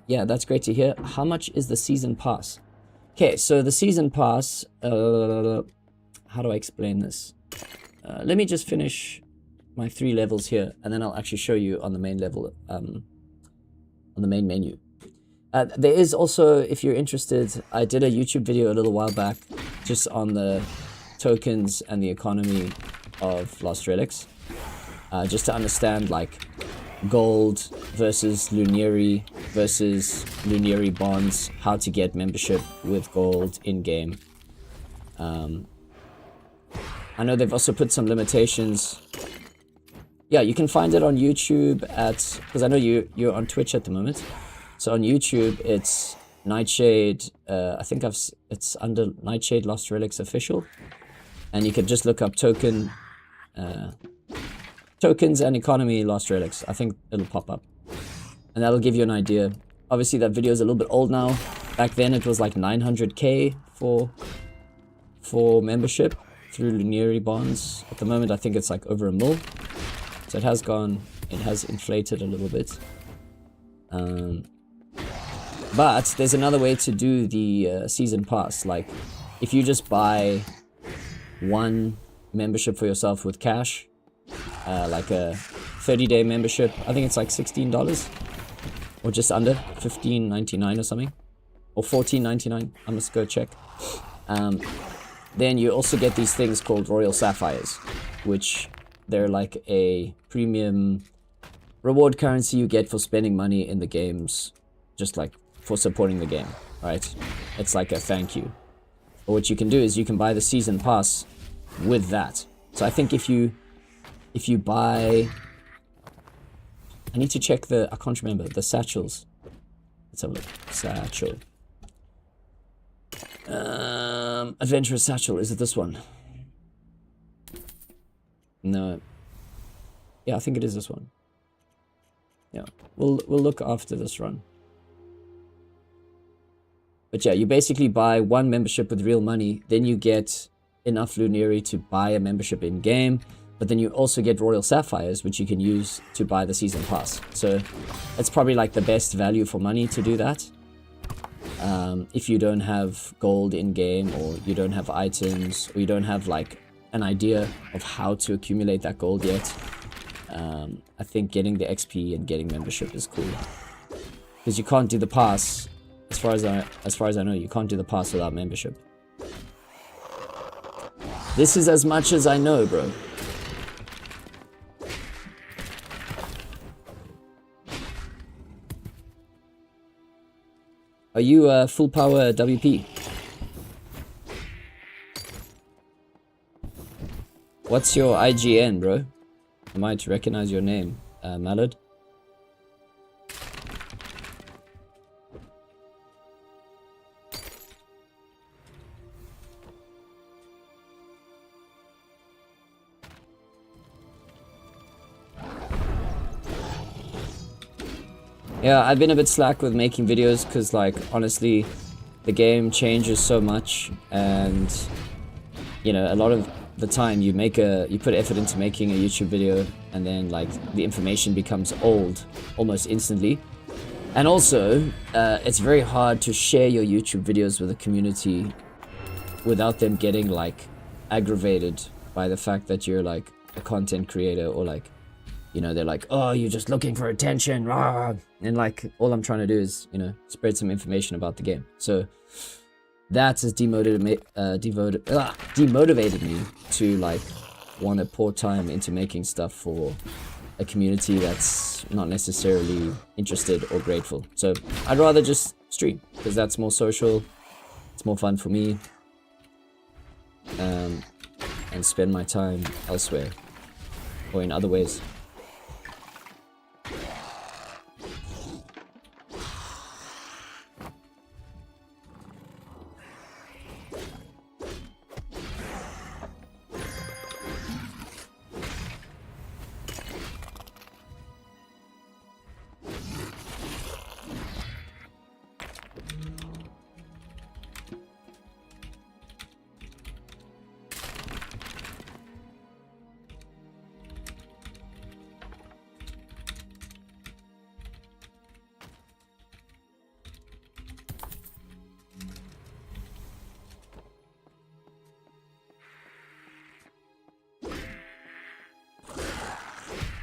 Yeah, that's great to hear. How much is the season pass? Okay, so the season pass, how do I explain this? Let me just finish my 3 levels here, and then I'll actually show you on the main level, on the main menu. There is also, if you're interested, I did a YouTube video a little while back just on the tokens and the economy of Lost Relics, just to understand like gold versus lunary bonds, how to get membership with gold in game. I know they've also put some limitations. Yeah, you can find it on YouTube at, because I know you're on Twitch at the moment. So on YouTube it's Nightshade, I think it's under Nightshade Lost Relics official. And you can just look up tokens and economy Lost Relics. I think it'll pop up. And that'll give you an idea. Obviously that video is a little bit old now. Back then it was like 900k for membership through lunary bonds. At the moment I think it's like over $1 million. So it has inflated a little bit. But there's another way to do the season pass. Like, if you just buy one membership for yourself with cash, like a 30-day membership, I think it's like $16 or just under, $15.99 or something, or $14.99. I must go check. Then you also get these things called Royal Sapphires, which they're like a premium reward currency you get for spending money in the games, just like for supporting the game, right? It's like a thank you. But what you can do is you can buy the season pass with that. So I think if you buy, I need to check I can't remember, the satchels. Let's have a look. Satchel. Adventurous satchel, is it this one? No. Yeah, I think it is this one. Yeah, we'll look after this run. But yeah, you basically buy one membership with real money, then you get enough lunary to buy a membership in game, but then you also get Royal Sapphires, which you can use to buy the season pass. So it's probably like the best value for money to do that. If you don't have gold in game, or you don't have items, or you don't have like an idea of how to accumulate that gold yet, I think getting the XP and getting membership is cool, because you can't do the pass. As far as I know, you can't do the pass without membership. This is as much as I know, bro. Are you full power WP? What's your IGN, bro? I might recognize your name, Mallard. Yeah, I've been a bit slack with making videos because, like, honestly, the game changes so much, and you know, a lot of the time you put effort into making a YouTube video, and then like the information becomes old almost instantly. And also, it's very hard to share your YouTube videos with a community without them getting like aggravated by the fact that you're like a content creator, or like, you know, they're like, oh, you're just looking for attention, rah. And like, all I'm trying to do is, you know, spread some information about the game. So that has demotivated me to like want to pour time into making stuff for a community that's not necessarily interested or grateful. So I'd rather just stream, because that's more social, it's more fun for me, and spend my time elsewhere or in other ways.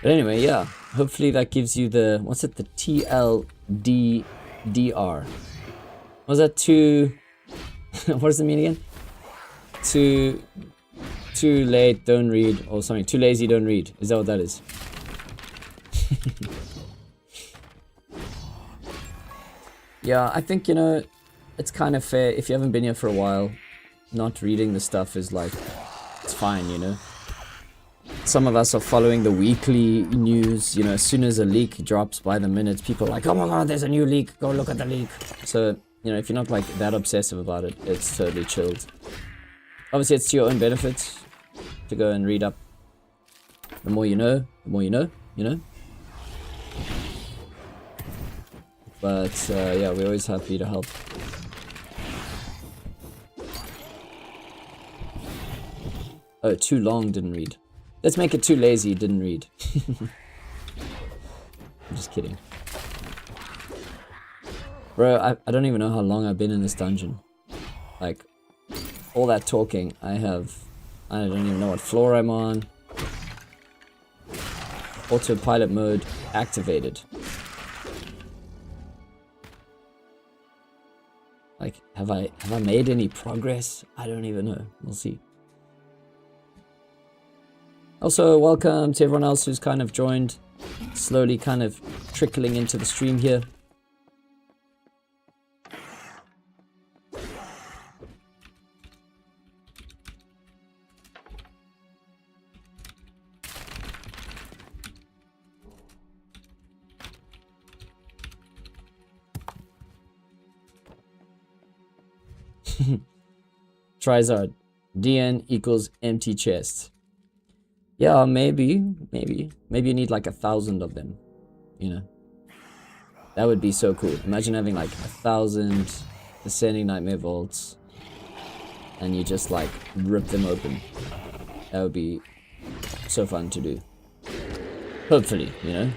But anyway, yeah, hopefully that gives you the, what's it, the TLDDR. Was that too, what does it mean again? Too late, don't read, or something, too lazy, don't read. Is that what that is? Yeah, I think, you know, it's kind of fair, if you haven't been here for a while, not reading the stuff is like, it's fine, you know? Some of us are following the weekly news, you know, as soon as a leak drops by the minute, people are like, oh my god, there's a new leak, go look at the leak. So, you know, if you're not like that obsessive about it, it's totally chilled. Obviously, it's to your own benefit to go and read up. The more you know, you know? But, yeah, we're always happy to help. Oh, too long, didn't read. Let's make it too lazy, didn't read. I'm just kidding. Bro, I don't even know how long I've been in this dungeon. Like, all that talking, I don't even know what floor I'm on. Autopilot mode activated. Like, have I made any progress? I don't even know. We'll see. Also, welcome to everyone else who's kind of joined, slowly kind of trickling into the stream here. Trizard, DN equals empty chest. Yeah, maybe you need like 1,000 of them, you know. That would be so cool. Imagine having like 1,000 Descending Nightmare Vaults, and you just like rip them open. That would be so fun to do. Hopefully, you know.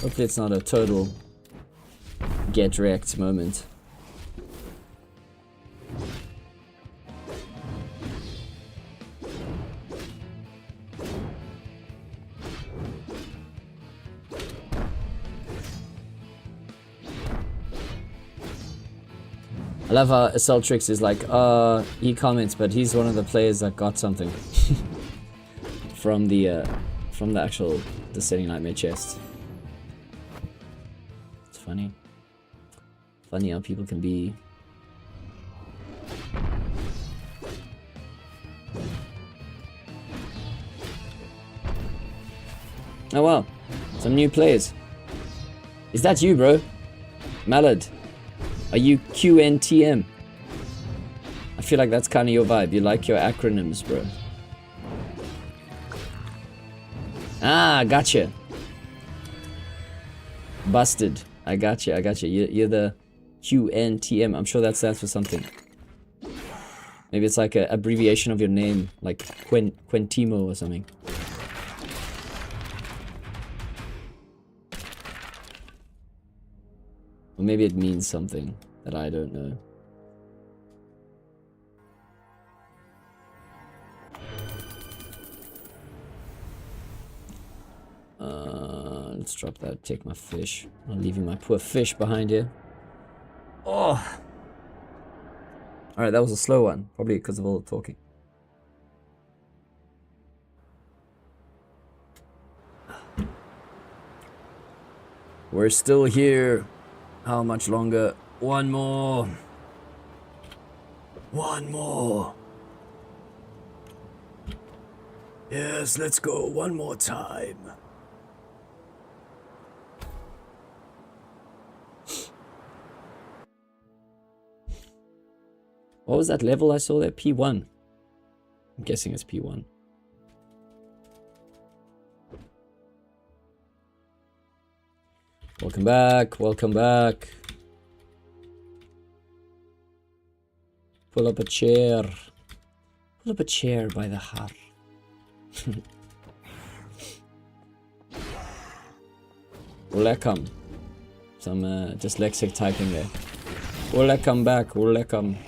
Hopefully it's not a total get wrecked moment. I love how Aceltrix is like, he comments, but he's one of the players that got something from the actual Descending Nightmare chest. It's funny. Funny how people can be. Oh wow, some new players. Is that you, bro? Mallard. Are you QNTM? I feel like that's kind of your vibe. You like your acronyms, bro. Ah, gotcha. Busted. I gotcha, I gotcha. You're the QNTM. I'm sure that stands for something. Maybe it's like an abbreviation of your name, like Quentimo or something. Or maybe it means something that I don't know. Let's drop that, take my fish. I'm leaving my poor fish behind here. Oh! Alright, that was a slow one. Probably because of all the talking. We're still here. How much longer? One more. One more. Yes, let's go one more time. What was that level I saw there? P1. I'm guessing it's P1. Welcome back, welcome back. Pull up a chair. Pull up a chair by the heart. Welcome. Some dyslexic typing there. Welcome back, welcome.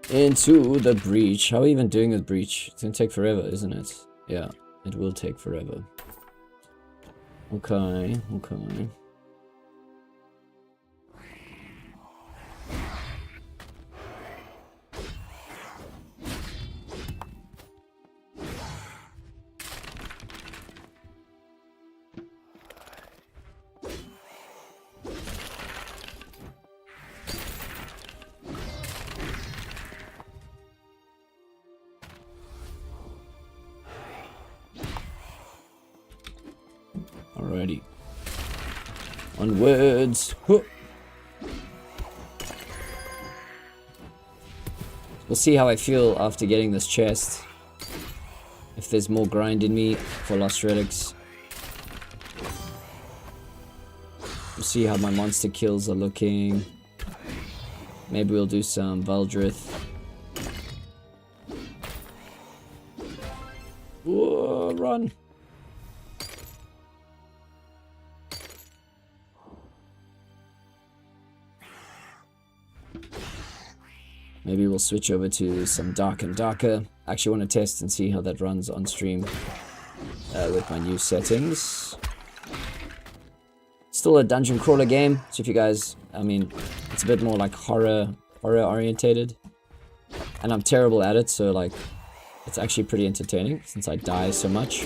Into the breach. How are we even doing with breach? It's gonna take forever, isn't it? Yeah, it will take forever. Okay, okay. Alrighty. Onwards. Huh. We'll see how I feel after getting this chest. If there's more grind in me for Lost Relics. We'll see how my monster kills are looking. Maybe we'll do some Valdrith. Whoa, run! Maybe we'll switch over to some Dark and Darker. I actually want to test and see how that runs on stream with my new settings. Still a dungeon crawler game, so if you guys, I mean, it's a bit more like horror orientated. And I'm terrible at it, so like, it's actually pretty entertaining since I die so much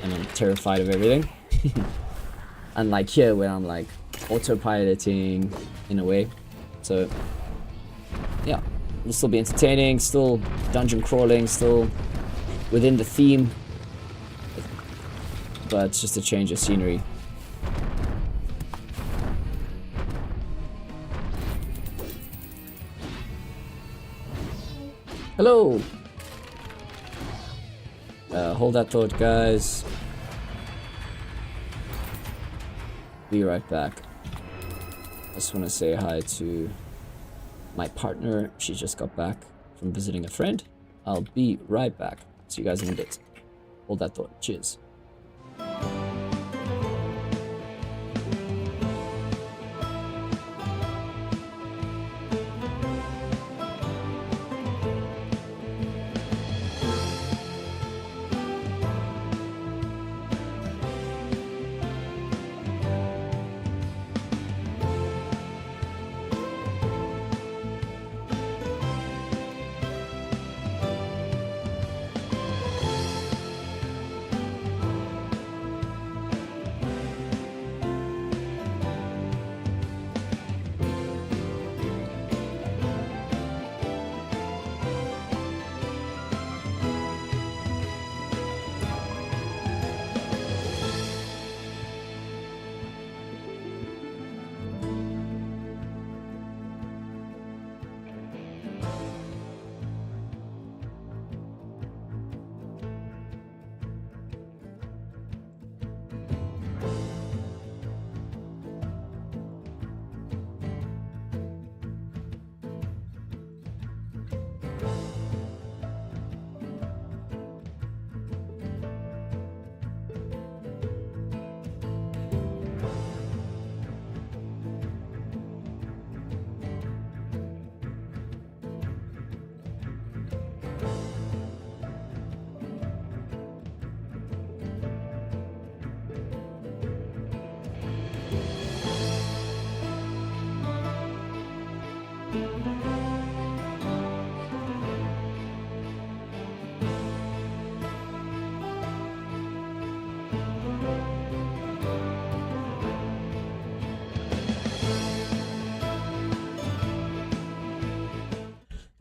and I'm terrified of everything. Unlike here where I'm like autopiloting in a way. So, yeah. It'll still be entertaining, still dungeon crawling, still within the theme, but it's just a change of scenery. Hello! Hold that thought, guys. Be right back. I just want to say hi to my partner. She just got back from visiting a friend. I'll be right back. See you guys in a bit. Hold that thought. Cheers.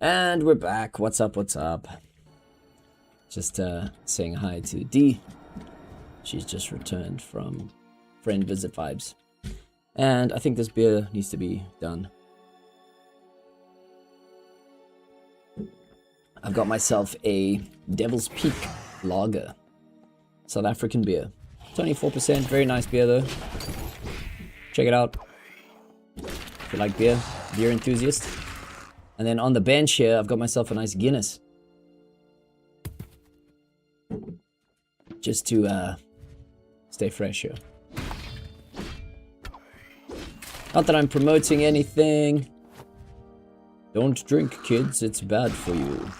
And we're back. What's up? What's up? Just saying hi to D. She's just returned from friend visit vibes. And I think this beer needs to be done. I've got myself a Devil's Peak Lager. South African beer. 24%. Very nice beer though. Check it out. If you like beer, beer enthusiast. And then on the bench here, I've got myself a nice Guinness. Just to stay fresh here. Not that I'm promoting anything. Don't drink, kids. It's bad for you.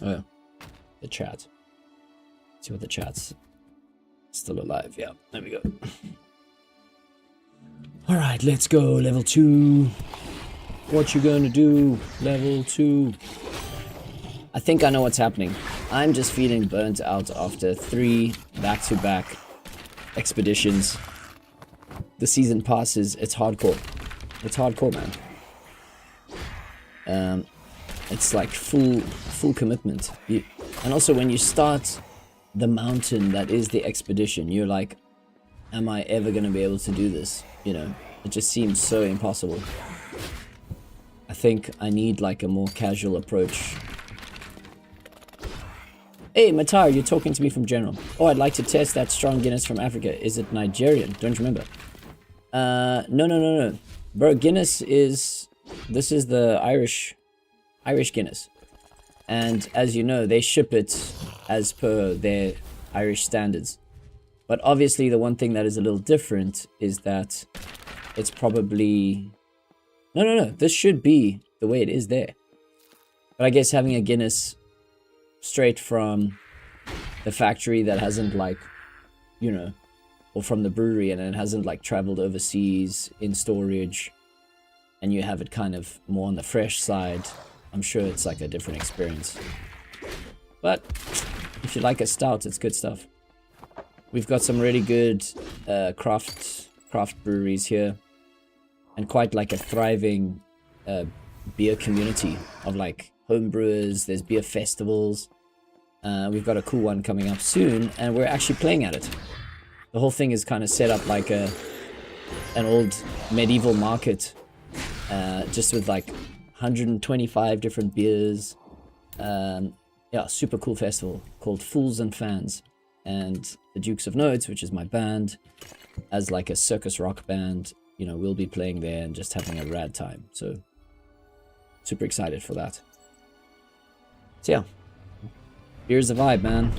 Oh, the chat. See what the chat's still alive. Yeah, there we go. All right, let's go. Level 2. What you gonna do? Level 2. I think I know what's happening. I'm just feeling burnt out after 3 back-to-back expeditions. The season passes. It's hardcore. It's hardcore, man. It's like full commitment. And also when you start the mountain that is the expedition, you're like, am I ever gonna be able to do this? You know, it just seems so impossible. I think I need like a more casual approach. Hey, Matar, you're talking to me from General. Oh, I'd like to test that strong Guinness from Africa. Is it Nigerian? Don't remember. No. Bro, Guinness is... This is the Irish Guinness. And as you know, they ship it as per their Irish standards. But obviously the one thing that is a little different is that it's probably... No. This should be the way it is there. But I guess having a Guinness straight from the factory that hasn't like, you know, or from the brewery and it hasn't like traveled overseas in storage and you have it kind of more on the fresh side, I'm sure it's like a different experience. But if you like a stout, it's good stuff. We've got some really good craft breweries here and quite like a thriving beer community of like home brewers. There's beer festivals. We've got a cool one coming up soon and we're actually playing at it. The whole thing is kind of set up like an old medieval market, just with like 125 different beers. Yeah, super cool festival called Fools and Fans. And the Dukes of Notes, which is my band, as like a circus rock band, you know, we'll be playing there and just having a rad time. So, super excited for that. So yeah, here's the vibe, man.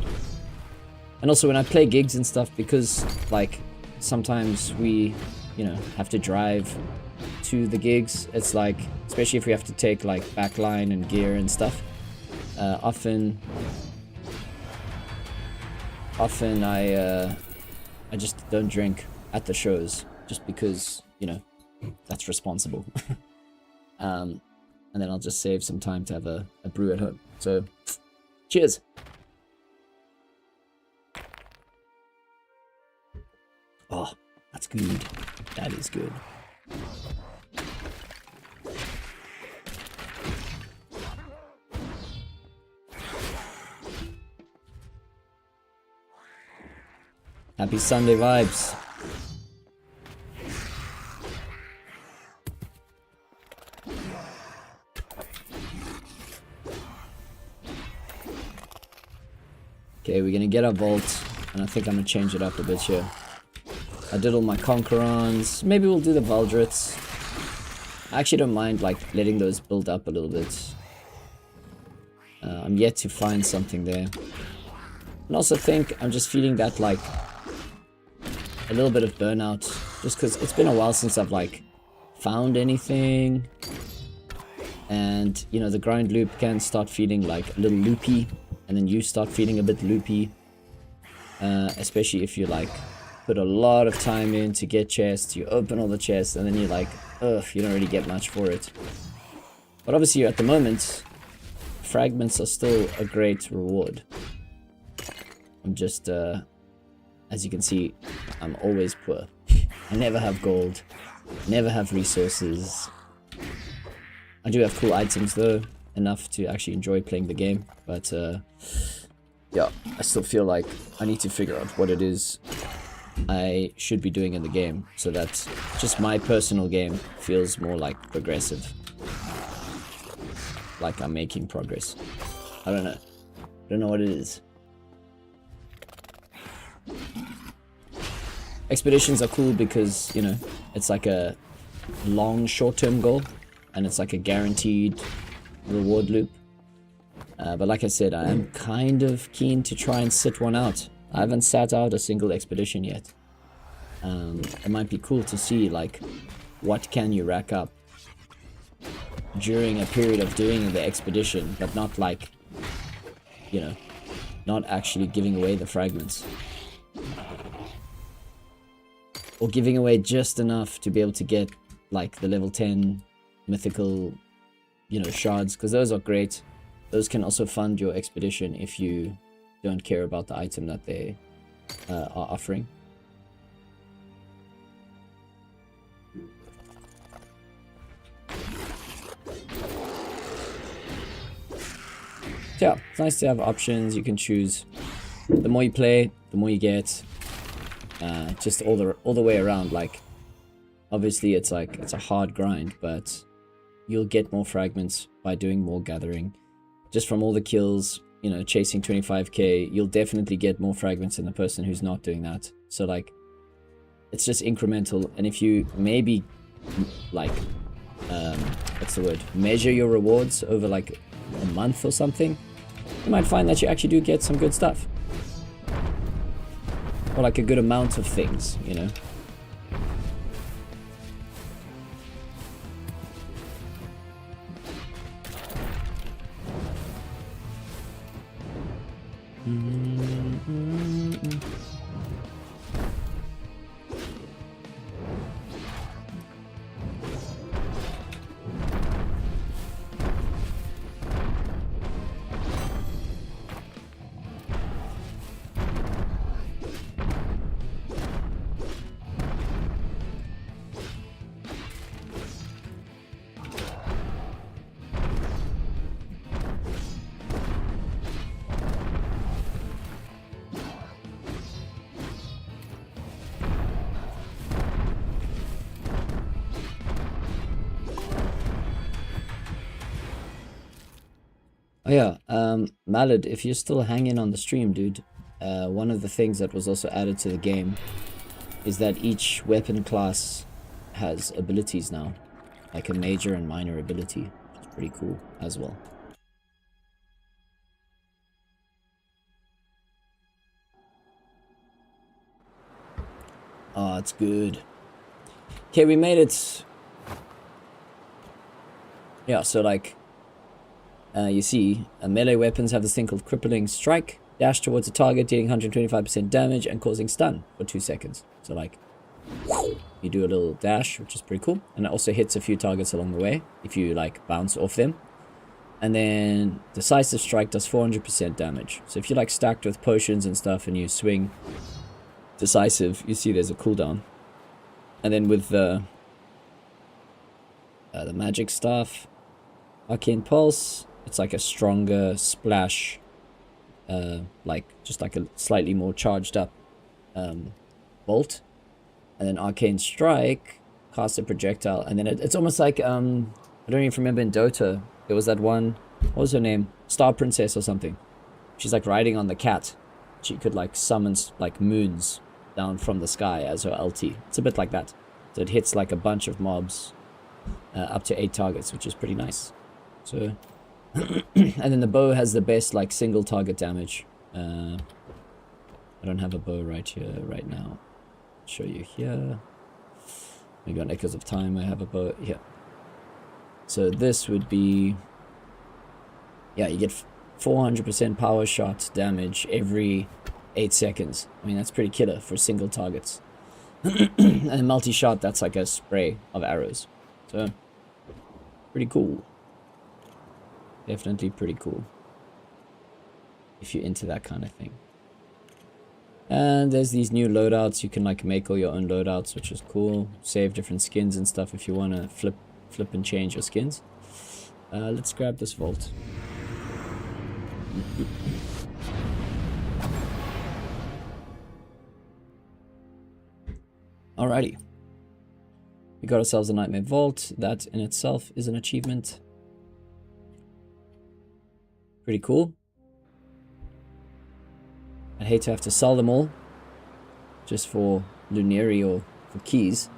And also when I play gigs and stuff, because like sometimes we, you know, have to drive to the gigs, it's like, especially if we have to take like backline and gear and stuff, often I just don't drink at the shows just because, you know, that's responsible. And then I'll just save some time to have a brew at home. So, cheers. Oh, that's good. That is good. Happy Sunday vibes. Okay, we're gonna get our vault, and I think I'm gonna change it up a bit here. I did all my Conquerons. Maybe we'll do the Valdrets. I actually don't mind like letting those build up a little bit. I'm yet to find something there. And also think I'm just feeling that like a little bit of burnout, just because it's been a while since I've like found anything. And you know, the grind loop can start feeling like a little loopy, and then you start feeling a bit loopy, especially if you like put a lot of time in to get chests, you open all the chests, and then you're like, ugh, you don't really get much for it. But obviously at the moment, fragments are still a great reward. I'm just as you can see, I'm always poor. I never have gold, never have resources. I do have cool items though, enough to actually enjoy playing the game, but yeah, I still feel like I need to figure out what it is I should be doing in the game, so that just my personal game feels more like progressive. Like I'm making progress. I don't know. I don't know what it is. Expeditions are cool because, you know, it's like a long short-term goal, and it's like a guaranteed reward loop. But like I said, I am kind of keen to try and sit one out. I haven't sat out a single expedition yet. It might be cool to see, like, what can you rack up during a period of doing the expedition, but not like, you know, not actually giving away the fragments. Or giving away just enough to be able to get, like, the level 10 mythical, you know, shards, because those are great. Those can also fund your expedition if you don't care about the item that they are offering. So yeah, it's nice to have options. You can choose. The more you play, the more you get. Just all the way around. Like, obviously, it's like it's a hard grind, but you'll get more fragments by doing more gathering. Just from all the kills, you know, chasing 25k, you'll definitely get more fragments than the person who's not doing that. So like, it's just incremental. And if you maybe like, what's the word? Measure your rewards over like a month or something, you might find that you actually do get some good stuff. Or like a good amount of things, you know. Oh yeah, Malad, if you're still hanging on the stream, dude, one of the things that was also added to the game is that each weapon class has abilities now, like a major and minor ability, which is pretty cool as well. Oh, it's good. Okay, we made it. Yeah, so like, you see, melee weapons have this thing called Crippling Strike. Dash towards a target, dealing 125% damage and causing stun for 2 seconds. So like, you do a little dash, which is pretty cool. And it also hits a few targets along the way, if you like bounce off them. And then Decisive Strike does 400% damage. So if you're like stacked with potions and stuff and you swing Decisive, you see there's a cooldown. And then with the magic staff, Arcane Pulse, it's like a stronger splash, like just like a slightly more charged up bolt. And then Arcane Strike casts a projectile, and then it's almost like I don't even remember in Dota, there was that one, what was her name, Star Princess or something. She's like riding on the cat. She could like summon like moons down from the sky as her ulti. It's a bit like that. So it hits like a bunch of mobs, up to 8 targets, which is pretty nice. So and then the bow has the best like single target damage. I don't have a bow right here right now. I'll show you here. Maybe on Echoes of Time I have a bow here. So this would be, yeah, you get 400% power shot damage every 8 seconds. I mean, that's pretty killer for single targets. And multi-shot, that's like a spray of arrows. So pretty cool. Definitely pretty cool if you're into that kind of thing. And there's these new loadouts. You can like make all your own loadouts, which is cool. Save different skins and stuff if you want to flip and change your skins. Let's grab this vault. Alrighty. We got ourselves a Nightmare Vault. That in itself is an achievement. Pretty cool. I'd hate to have to sell them all just for Lunary or for keys.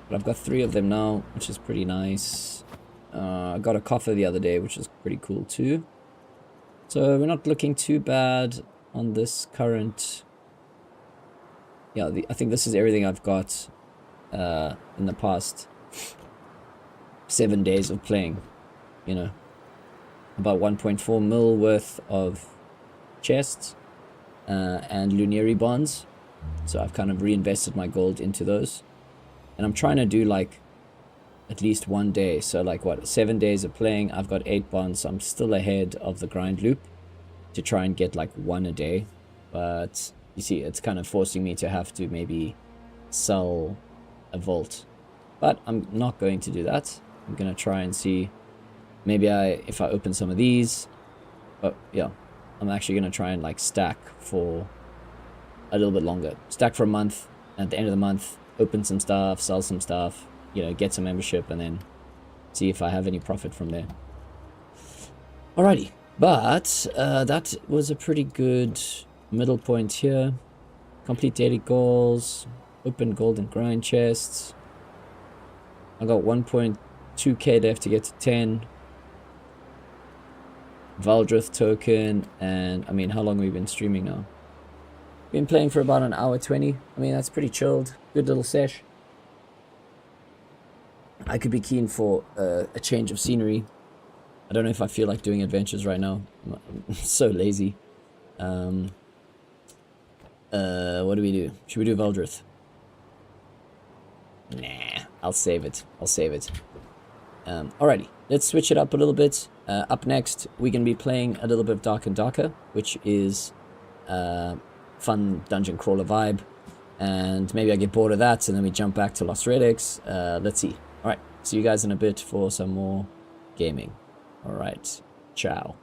But I've got 3 of them now, which is pretty nice. I got a coffer the other day, which is pretty cool too. So we're not looking too bad on this current... Yeah, I think this is everything I've got in the past 7 days of playing, you know. About 1.4 mil worth of chests and Lunary bonds. So I've kind of reinvested my gold into those. And I'm trying to do like at least 1 day. So like what, 7 days of playing, I've got 8 bonds. So I'm still ahead of the grind loop to try and get like 1 a day. But you see, it's kind of forcing me to have to maybe sell a vault. But I'm not going to do that. I'm going to try and see, maybe if I open some of these. But yeah, I'm actually going to try and like stack for a little bit longer. Stack for a month. At the end of the month, open some stuff, sell some stuff, you know, get some membership, and then see if I have any profit from there. Alrighty, but that was a pretty good middle point here. Complete daily goals, open golden grind chests. I got 1.2k left to get to 10. Valdrith token, and I mean, how long have we been streaming now? Been playing for about 1 hour 20. I mean, that's pretty chilled. Good little sesh. I could be keen for a change of scenery. I don't know if I feel like doing adventures right now. I'm so lazy. What do we do? Should we do Valdrith? Nah, I'll save it. Alrighty, let's switch it up a little bit. Up next, we're going to be playing a little bit of Dark and Darker, which is fun dungeon crawler vibe. And maybe I get bored of that, and then we jump back to Lost Relics. Let's see. Alright, see you guys in a bit for some more gaming. Alright, ciao.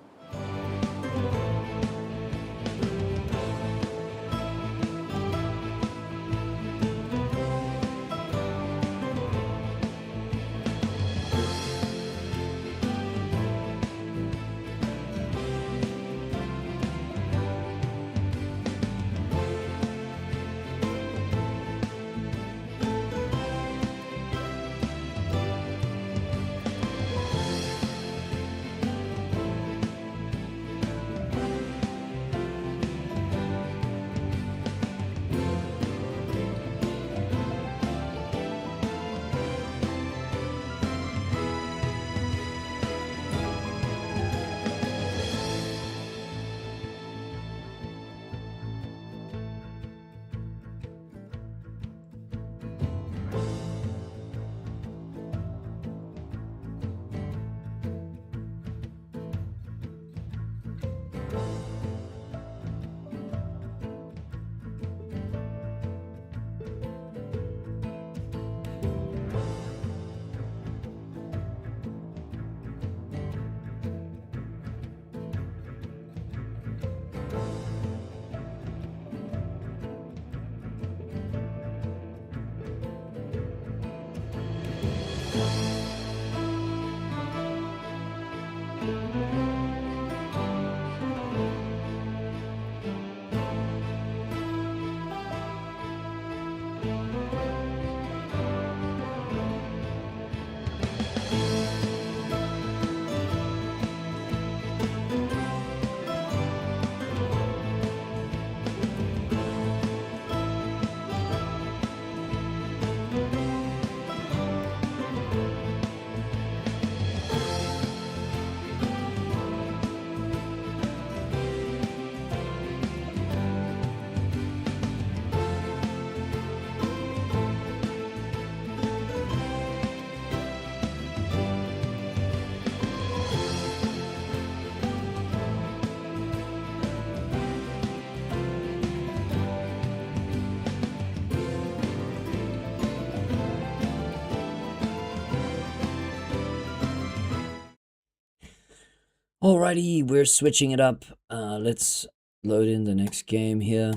Alrighty, we're switching it up. Let's load in the next game here.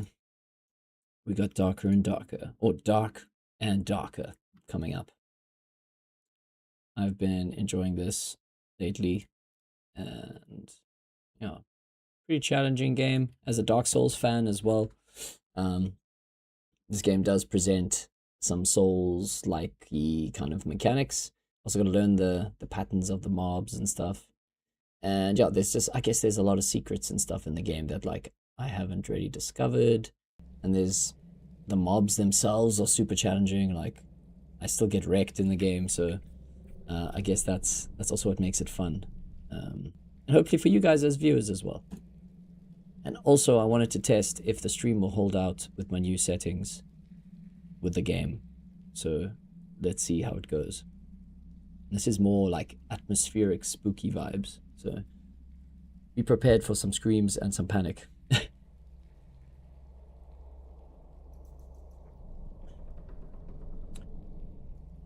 We got Darker and Darker, or Dark and Darker coming up. I've been enjoying this lately, and yeah, pretty challenging game as a Dark Souls fan as well. This game does present some Souls-like kind of mechanics. Also got to learn the patterns of the mobs and stuff. And yeah, I guess there's a lot of secrets and stuff in the game that like I haven't really discovered. And the mobs themselves are super challenging. Like I still get wrecked in the game, so I guess that's also what makes it fun. And hopefully for you guys as viewers as well. And also I wanted to test if the stream will hold out with my new settings with the game. So let's see how it goes. This is more like atmospheric, spooky vibes. So be prepared for some screams and some panic.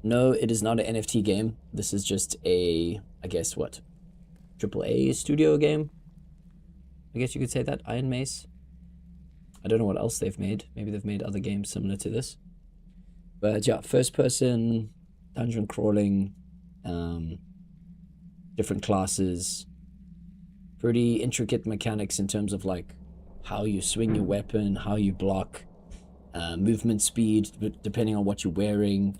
No, it is not an NFT game. This is just a, I guess what, AAA studio game? I guess you could say that, Iron Mace. I don't know what else they've made. Maybe they've made other games similar to this. But yeah, first person, dungeon crawling, different classes, pretty intricate mechanics in terms of like how you swing your weapon, how you block, movement speed, depending on what you're wearing,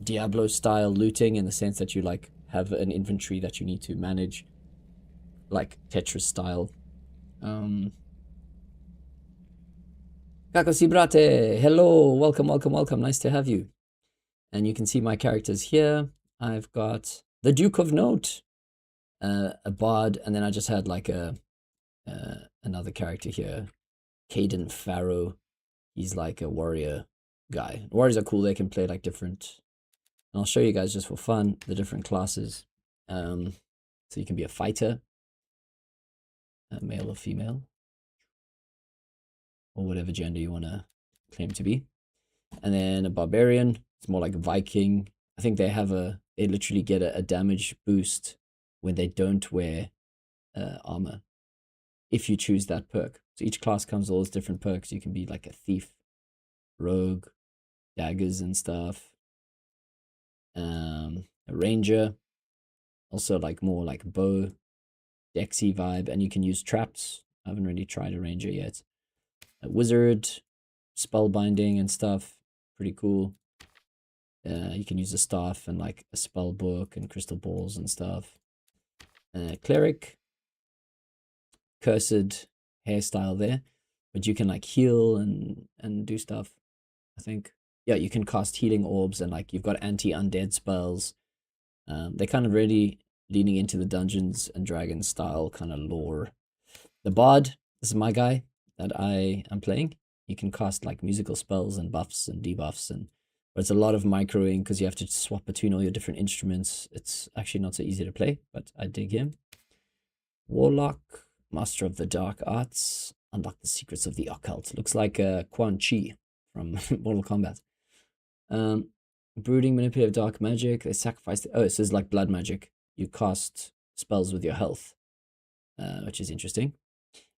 Diablo style looting in the sense that you like have an inventory that you need to manage, like Tetris style. Kako Sibrate, hello, welcome, nice to have you. And you can see my characters here. I've got the Duke of Note, a bard, and then I just had like another character here, Caden Farrow. He's like a warrior guy. Warriors are cool, they can play like different, and I'll show you guys just for fun the different classes. So you can be a fighter, male or female, or whatever gender you want to claim to be. And then a barbarian, it's more like a Viking. I think they literally get a damage boost when they don't wear armor, if you choose that perk. So each class comes with all those different perks. You can be like a thief, rogue, daggers and stuff. A ranger, also like more like bow, Dexy vibe, and you can use traps. I haven't really tried a ranger yet. A wizard, spellbinding and stuff, pretty cool. You can use a staff and like a spell book and crystal balls and stuff. Cleric, cursed hairstyle there, but you can like heal and do stuff, I think. Yeah, you can cast healing orbs and like you've got anti-undead spells. They're kind of really leaning into the Dungeons and Dragons style kind of lore. The Bard, this is my guy that I am playing. You can cast like musical spells and buffs and debuffs, but it's a lot of microing because you have to swap between all your different instruments. It's actually not so easy to play, but I dig him. Warlock, Master of the Dark Arts, unlock the secrets of the occult. Looks like Quan Chi from Mortal Kombat. Brooding, manipulative dark magic. They sacrifice. Oh, it says like blood magic. You cast spells with your health, which is interesting.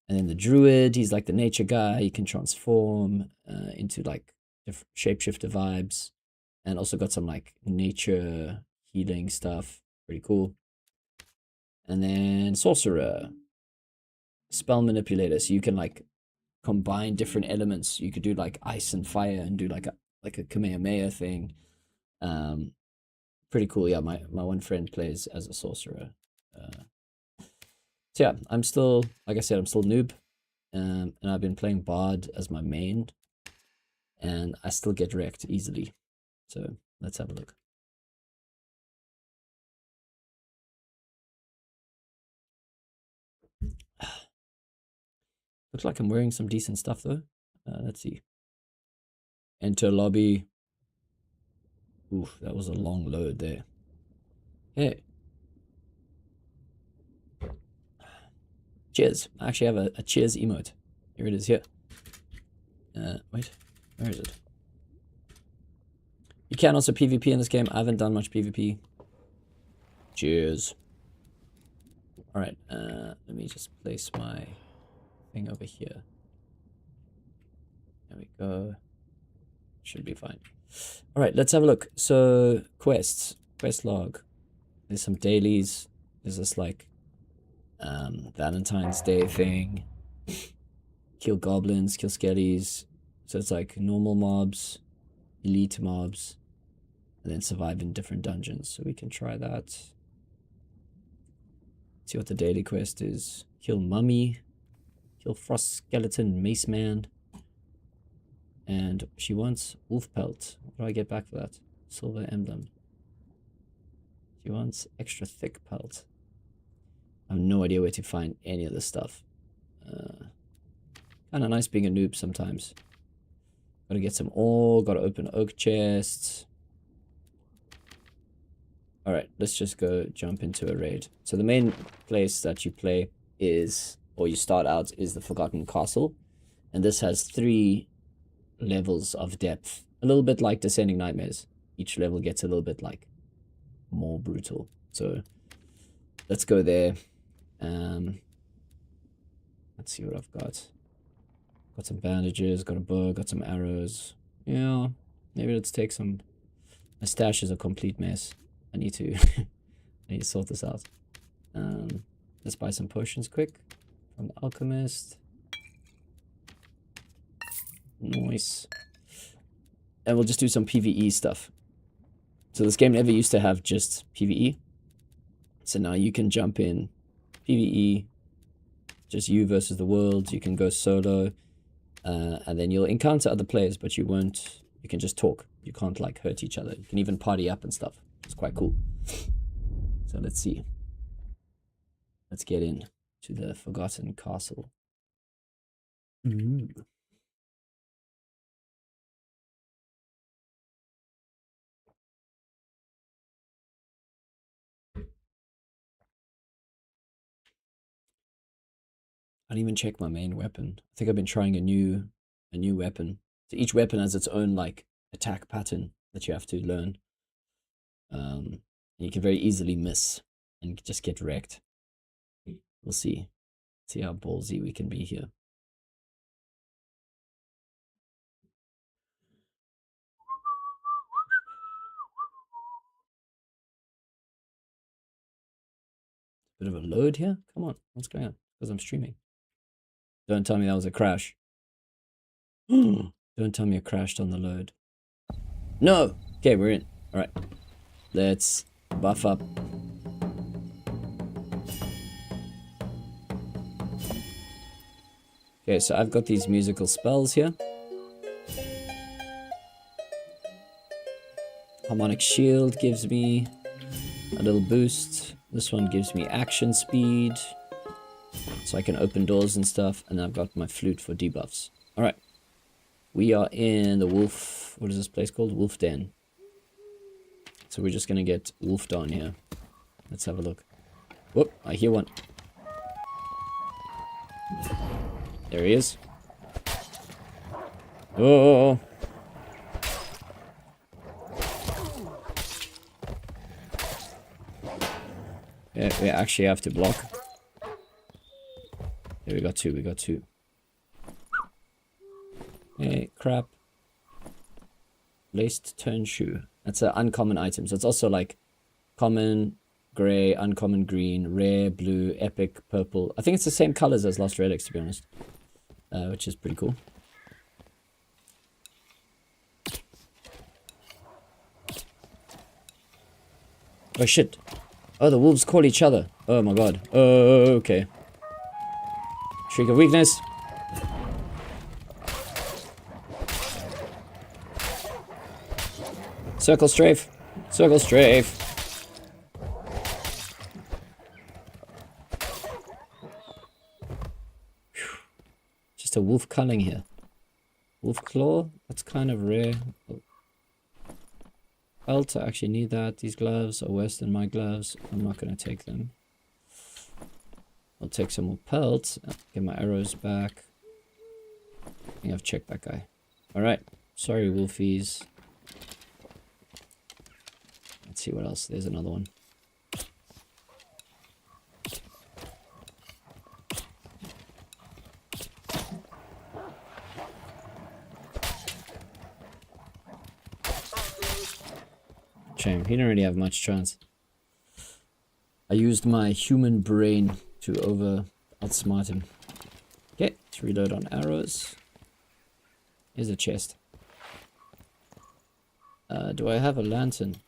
And then the druid, he's like the nature guy. He can transform into like shapeshifter vibes, and also got some like nature healing stuff. Pretty cool. And then sorcerer, spell manipulator. So you can like combine different elements. You could do like ice and fire and do like a Kamehameha thing. Pretty cool. Yeah, my one friend plays as a sorcerer. So yeah, I'm still, like I said, I'm still noob. And I've been playing Bard as my main. And I still get wrecked easily. So let's have a look. Looks like I'm wearing some decent stuff though. Let's see. Enter lobby. Oof, that was a long load there. Hey. Cheers. I actually have a cheers emote. Here it is here. Wait, where is it? You can also PvP in this game. I haven't done much PvP. Cheers. Alright, let me just place my thing over here. There we go. Should be fine. Alright, let's have a look. So, quests. Quest log. There's some dailies. There's this, like, Valentine's Day thing. Kill goblins, kill skellies. So it's like normal mobs, elite mobs, and then survive in different dungeons. So we can try that. See what the daily quest is. Kill mummy. Kill frost skeleton mace man. And she wants wolf pelt. What do I get back for that? Silver emblem. She wants extra thick pelt. I have no idea where to find any of this stuff. Kind of nice being a noob sometimes. Gotta get some ore, gotta open oak chests. Alright, let's just go jump into a raid. So the main place that you play is, or you start out, is the Forgotten Castle. And this has 3 levels of depth. A little bit like Descending Nightmares. Each level gets a little bit like more brutal. So let's go there. Let's see what I've got. Got some bandages, got a bow, got some arrows. Yeah, maybe let's take some... My stash is a complete mess. I need to sort this out. Let's buy some potions quick from the alchemist. Nice. And we'll just do some PvE stuff. So this game never used to have just PvE. So now you can jump in PvE, just you versus the world. You can go solo, and then you'll encounter other players, but you won't. You can just talk. You can't like hurt each other. You can even party up and stuff. It's quite cool. So let's see. Let's get in to the Forgotten Castle. I didn't even check my main weapon. I think I've been trying a new weapon. So each weapon has its own like attack pattern that you have to learn. And you can very easily miss and just get wrecked. We'll see. See how ballsy we can be here. Bit of a load here? Come on, what's going on? Because I'm streaming. Don't tell me that was a crash. Don't tell me it crashed on the load. No! Okay, we're in. Alright. Let's buff up. Okay, so I've got these musical spells here. Harmonic Shield gives me a little boost. This one gives me action speed, so I can open doors and stuff. And I've got my flute for debuffs. Alright. We are in the wolf... What is this place called? Wolf Den. So we're just going to get wolfed on here. Let's have a look. Whoop, I hear one. There he is. Oh! Yeah, we actually have to block. Yeah, we got two. Hey, crap. Laced turn shoe. That's an uncommon item. So it's also like common, grey, uncommon green, rare, blue, epic, purple. I think it's the same colors as Lost Relics, to be honest. Which is pretty cool. Oh shit. Oh, the wolves call each other. Oh my god. Oh, okay. Shriek of weakness. Circle strafe. Circle strafe. Whew. Just a wolf culling here. Wolf claw? That's kind of rare. Belt, I actually need that. These gloves are worse than my gloves. I'm not going to take them. I'll take some more pelt. Get my arrows back. I think I've checked that guy. Alright. Sorry, wolfies. Let's see what else. There's another one. Shame. He didn't really have much chance. I used my human brain to outsmart him. Okay, let's reload on arrows. Here's a chest. Do I have a lantern?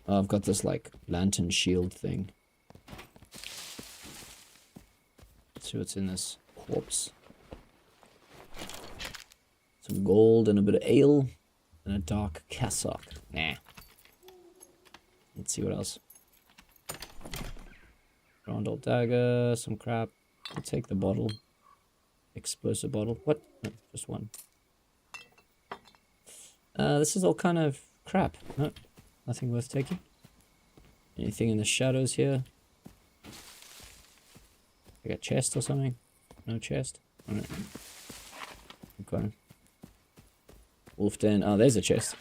Oh, I've got this like lantern shield thing. Let's see what's in this corpse. Some gold and a bit of ale and a dark cassock. Nah. Let's see what else. Round old dagger, some crap. I'll take the bottle. Explosive bottle. What? No, just one. This is all kind of crap. No, nothing worth taking. Anything in the shadows here? Like a chest or something? No chest? Alright. Okay. Wolf den. Oh, there's a chest.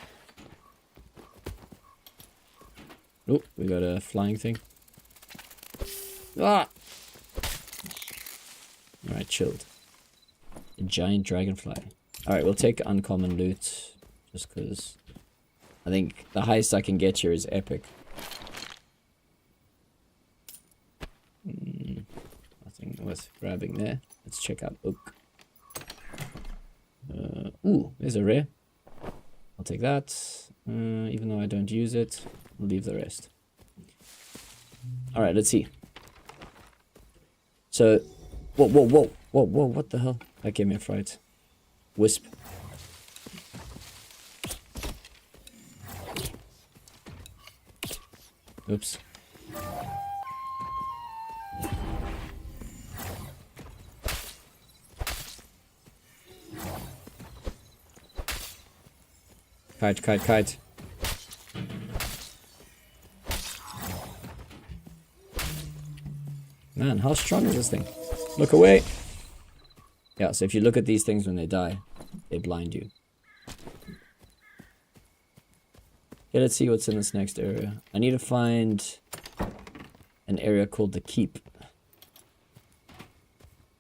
Oh, we got a flying thing. Ah! Alright, chilled. A giant dragonfly. Alright, we'll take uncommon loot. Just because I think the highest I can get here is epic. Nothing worth grabbing there. Let's check out oak. Ooh, there's a rare. I'll take that. Even though I don't use it, I'll leave the rest. Alright, let's see. So, whoa, what the hell? That gave me a fright. Wisp. Oops. Kite. Man, how strong is this thing? Look away! Yeah, so if you look at these things when they die, they blind you. Okay, let's see what's in this next area. I need to find an area called the Keep.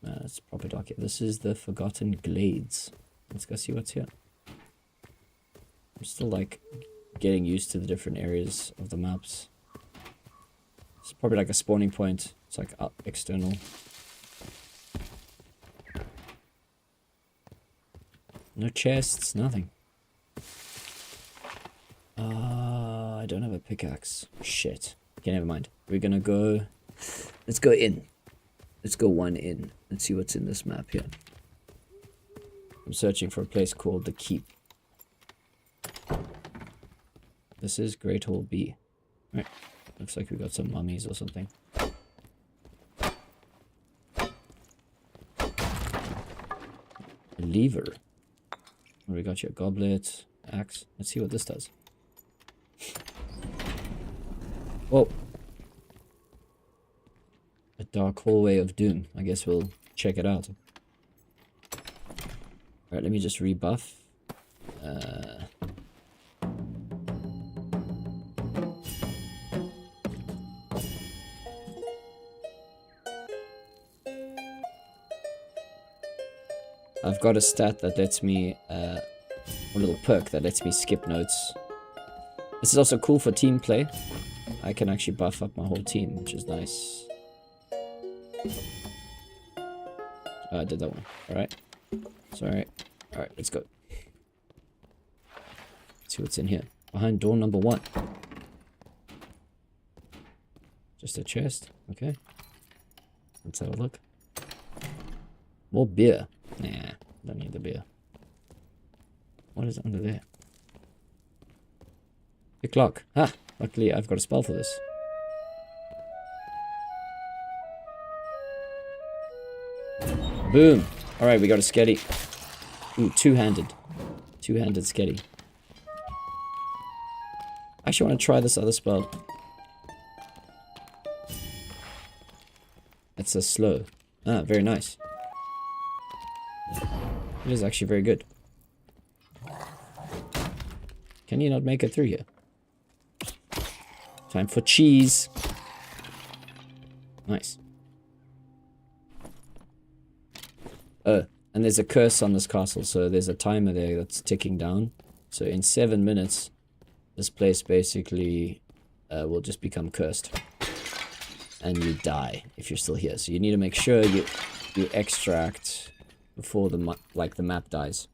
It's proper dark here. This is the Forgotten Glades. Let's go see what's here. I'm still like getting used to the different areas of the maps. It's probably like a spawning point. It's like external. No chests, nothing. I don't have a pickaxe. Shit. Okay, never mind. We're gonna go... Let's go in. Let's go one in. Let's see what's in this map here. I'm searching for a place called the Keep. This is Great Hall B. Right. Looks like we got some mummies or something. A lever. We got your goblet, axe. Let's see what this does. Whoa. A dark hallway of doom. I guess we'll check it out. Alright, let me just rebuff. I've got a stat that lets me, a little perk that lets me skip notes. This is also cool for team play. I can actually buff up my whole team, which is nice. I did that one. Alright. Sorry. Alright, let's go. Let's see what's in here. Behind door number 1. Just a chest. Okay. Let's have a look. More beer. Nah, don't need the beer. What is under there? Pick lock. Ha! Luckily, I've got a spell for this. Boom! Alright, we got a sketty. Ooh, two-handed. Two-handed sketty. I actually want to try this other spell. It's a slow. Ah, very nice. It is actually very good. Can you not make it through here? Time for cheese. Nice. And there's a curse on this castle, so there's a timer there that's ticking down. So in 7 minutes, this place basically will just become cursed. And you die if you're still here. So you need to make sure you extract before the map dies.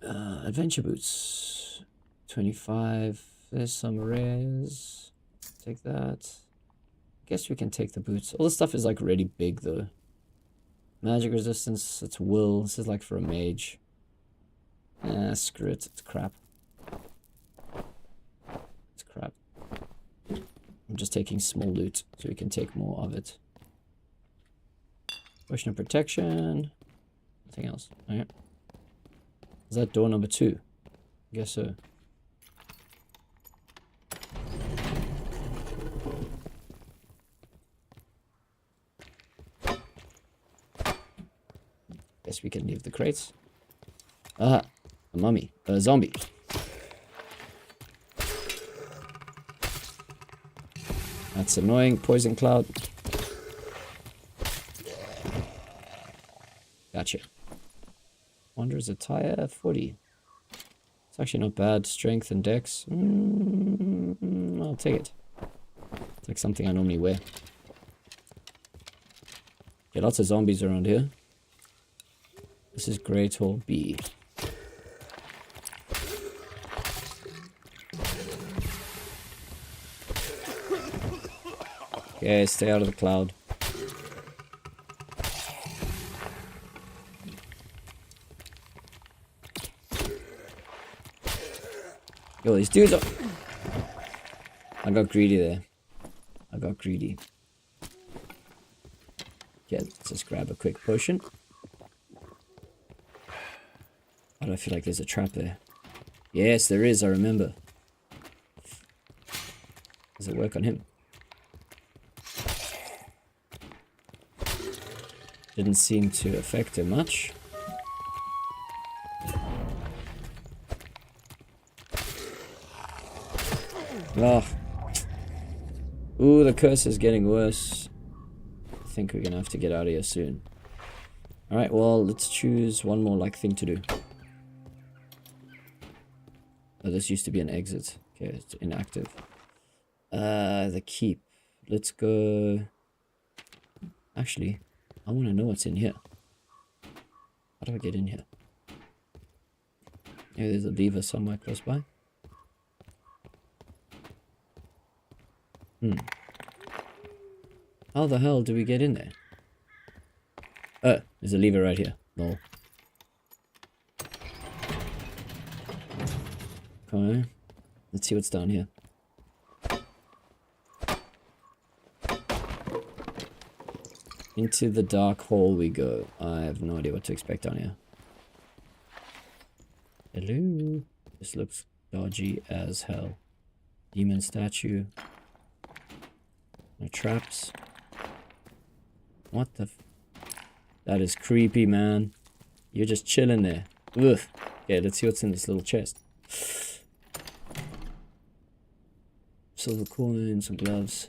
Adventure boots. 25. There's some rares. Take that. Guess we can take the boots. All this stuff is like really big though. Magic resistance, it's will. This is like for a mage. Screw it, it's crap. It's crap. I'm just taking small loot so we can take more of it. Potion of protection. Nothing else. Alright. Is that door number 2? Guess so. Guess we can leave the crates. Ah, a mummy. A zombie. That's annoying. Poison cloud. Gotcha. Wanderer's attire, 40. It's actually not bad. Strength and dex. I'll take it. It's like something I normally wear. Yeah, lots of zombies around here. This is Great Hall B. Okay, stay out of the cloud. Yo, these dudes are... I got greedy there. I got greedy. Yeah, let's just grab a quick potion. Why do I feel like there's a trap there? Yes, there is, I remember. Does it work on him? Didn't seem to affect him much. Oh. Ooh, the curse is getting worse. I think we're gonna have to get out of here soon. Alright, well, let's choose one more like thing to do. Oh, this used to be an exit. Okay, it's inactive. The keep. Let's go... Actually, I want to know what's in here. How do I get in here? Maybe there's a lever somewhere close by. How the hell do we get in there? Oh, there's a lever right here. No. Okay. Let's see what's down here. Into the dark hole we go. I have no idea what to expect down here. Hello. This looks dodgy as hell. Demon statue. No traps. What the f... That is creepy, man. You're just chilling there. Ugh. Okay, let's see what's in this little chest. Silver coin, some gloves.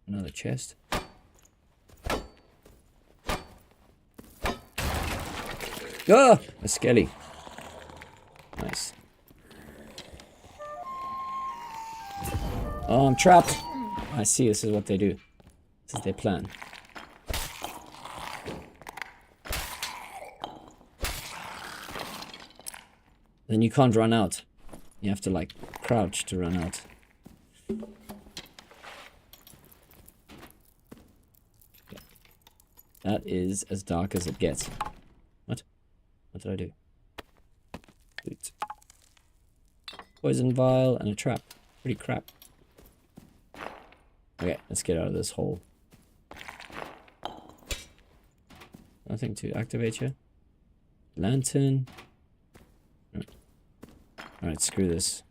Another chest. Ah! A skelly. Nice. Oh, I'm trapped. I see, this is what they do. This is their plan. Then you can't run out. You have to like crouch to run out. That is as dark as it gets. What? What did I do? Loot. Poison vial and a trap. Pretty crap. Okay, let's get out of this hole. Nothing to activate here. Lantern. Alright, screw this.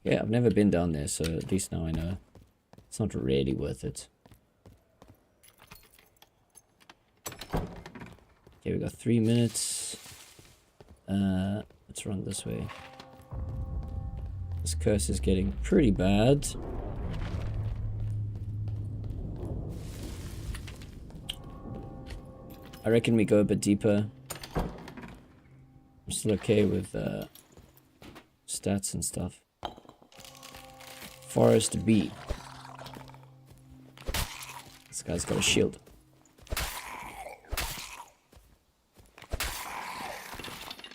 Yeah, I've never been down there, so at least now I know. It's not really worth it. Okay, we got 3 minutes. Let's run this way. This curse is getting pretty bad. I reckon we go a bit deeper. I'm still okay with stats and stuff. Forest B. This guy's got a shield.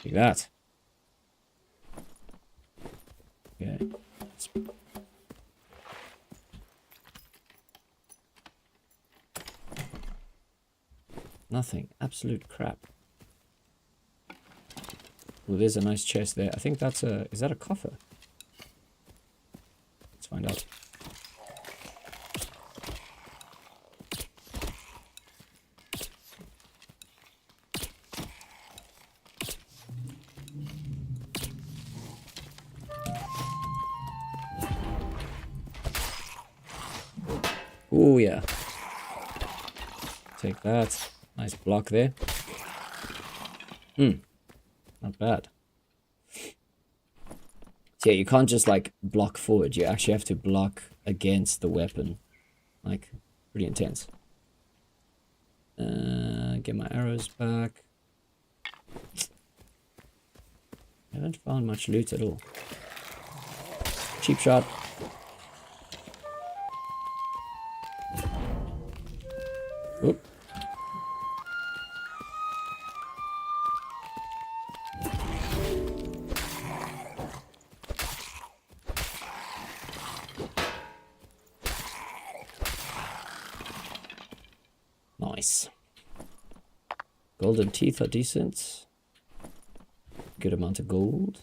Like that. Okay. Nothing. Absolute crap. Well, there's a nice chest there. I think that's a... Is that a coffer? Let's find out. Oh, yeah. Take that. Nice block there. Not bad. So yeah, you can't just like block forward. You actually have to block against the weapon. Like, pretty intense. Get my arrows back. I haven't found much loot at all. Cheap shot. Oop. Nice. Golden teeth are decent. Good amount of gold.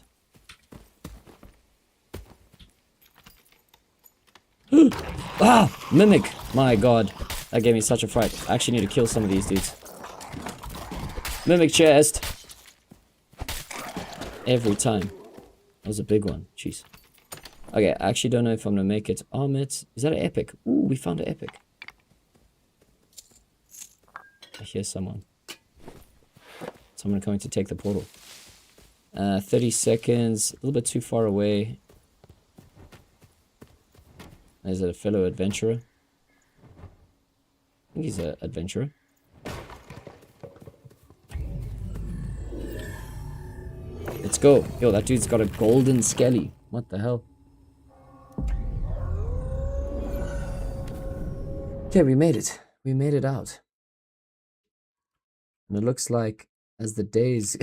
Ah! Mimic! My god. That gave me such a fright. I actually need to kill some of these dudes. Mimic chest! Every time. That was a big one. Jeez. Okay, I actually don't know if I'm gonna make it. Armored. Is that an epic? Ooh, we found an epic. I hear someone. Someone coming to take the portal. 30 seconds. A little bit too far away. Is it a fellow adventurer? I think he's an adventurer. Let's go. Yo, that dude's got a golden skelly. What the hell? Okay, we made it. We made it out. And it looks like as the days...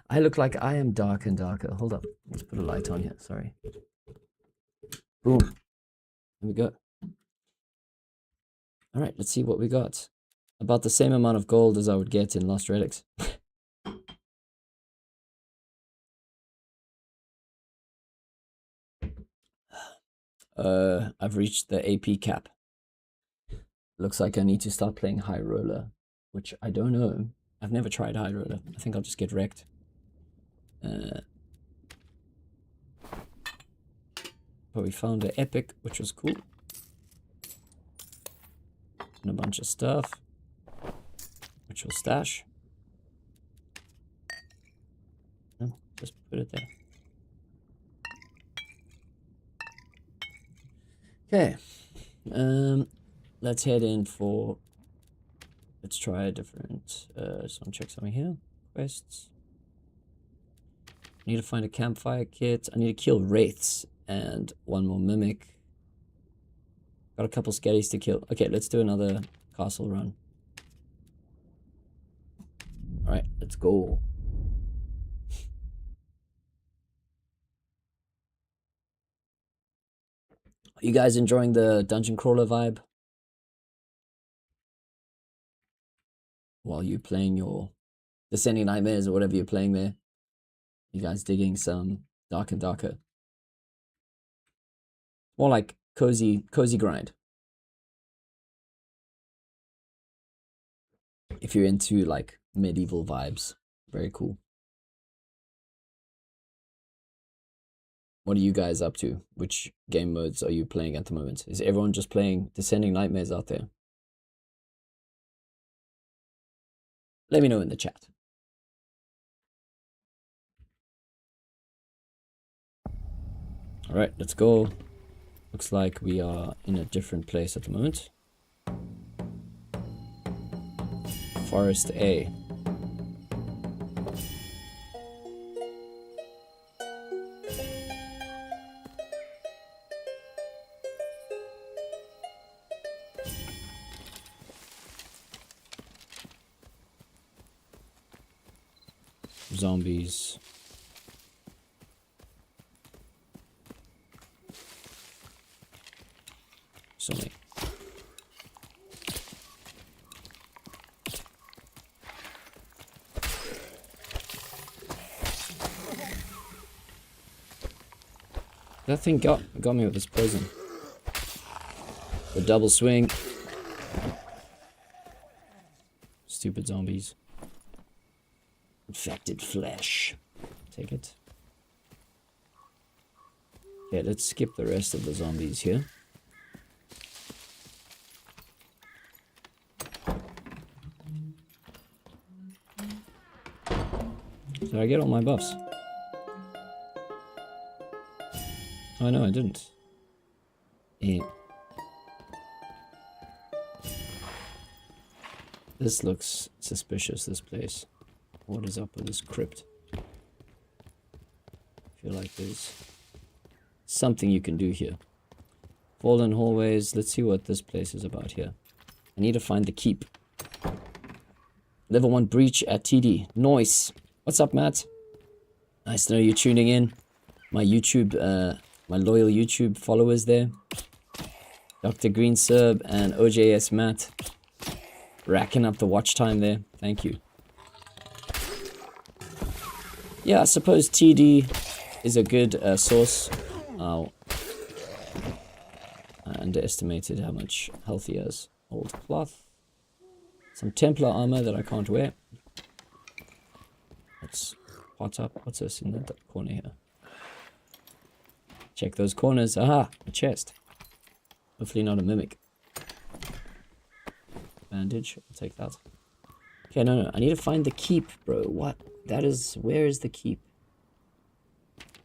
I look like I am darker and darker. Hold up. Let's put a light on here. Sorry. Boom. There we go. Alright, let's see what we got. About the same amount of gold as I would get in Lost Relics. I've reached the AP cap. Looks like I need to start playing High Roller, which I don't know. I've never tried High Roller. I think I'll just get wrecked. But we found an epic, which was cool. And a bunch of stuff, which we'll stash. No, just put it there. Okay. Let's head in for... Let's try a different... just want to check something here. Quests. I need to find a campfire kit. I need to kill wraiths and one more mimic. Got a couple skellies to kill. Okay, let's do another castle run. Alright, let's go. Are you guys enjoying the dungeon crawler vibe? While you're playing your Descending Nightmares or whatever you're playing there. You guys digging some Dark and Darker? More like cozy grind. If you're into like medieval vibes, very cool. What are you guys up to? Which game modes are you playing at the moment? Is everyone just playing Descending Nightmares out there? Let me know in the chat. All right, let's go. Looks like we are in a different place at the moment. Forest A. Zombies. So many. That thing got me with this poison. The double swing. Stupid zombies. Infected flesh. Take it. Okay, let's skip the rest of the zombies here. Did I get all my buffs? Oh no, I didn't. This looks suspicious, this place. What is up with this crypt? I feel like there's something you can do here. Fallen hallways. Let's see what this place is about here. I need to find the keep. Level 1 breach at TD. Nice. What's up, Matt? Nice to know you're tuning in. My YouTube, my loyal YouTube followers there. Dr. Green Serb and OJS Matt. Racking up the watch time there. Thank you. Yeah, I suppose TD is a good source. I underestimated how much health he has. Old cloth. Some Templar armor that I can't wear. Let's pot up. What's this in that corner here? Check those corners. Aha! A chest. Hopefully not a mimic. Bandage. I'll take that. Okay, no. I need to find the keep, bro. What? That is... Where is the keep?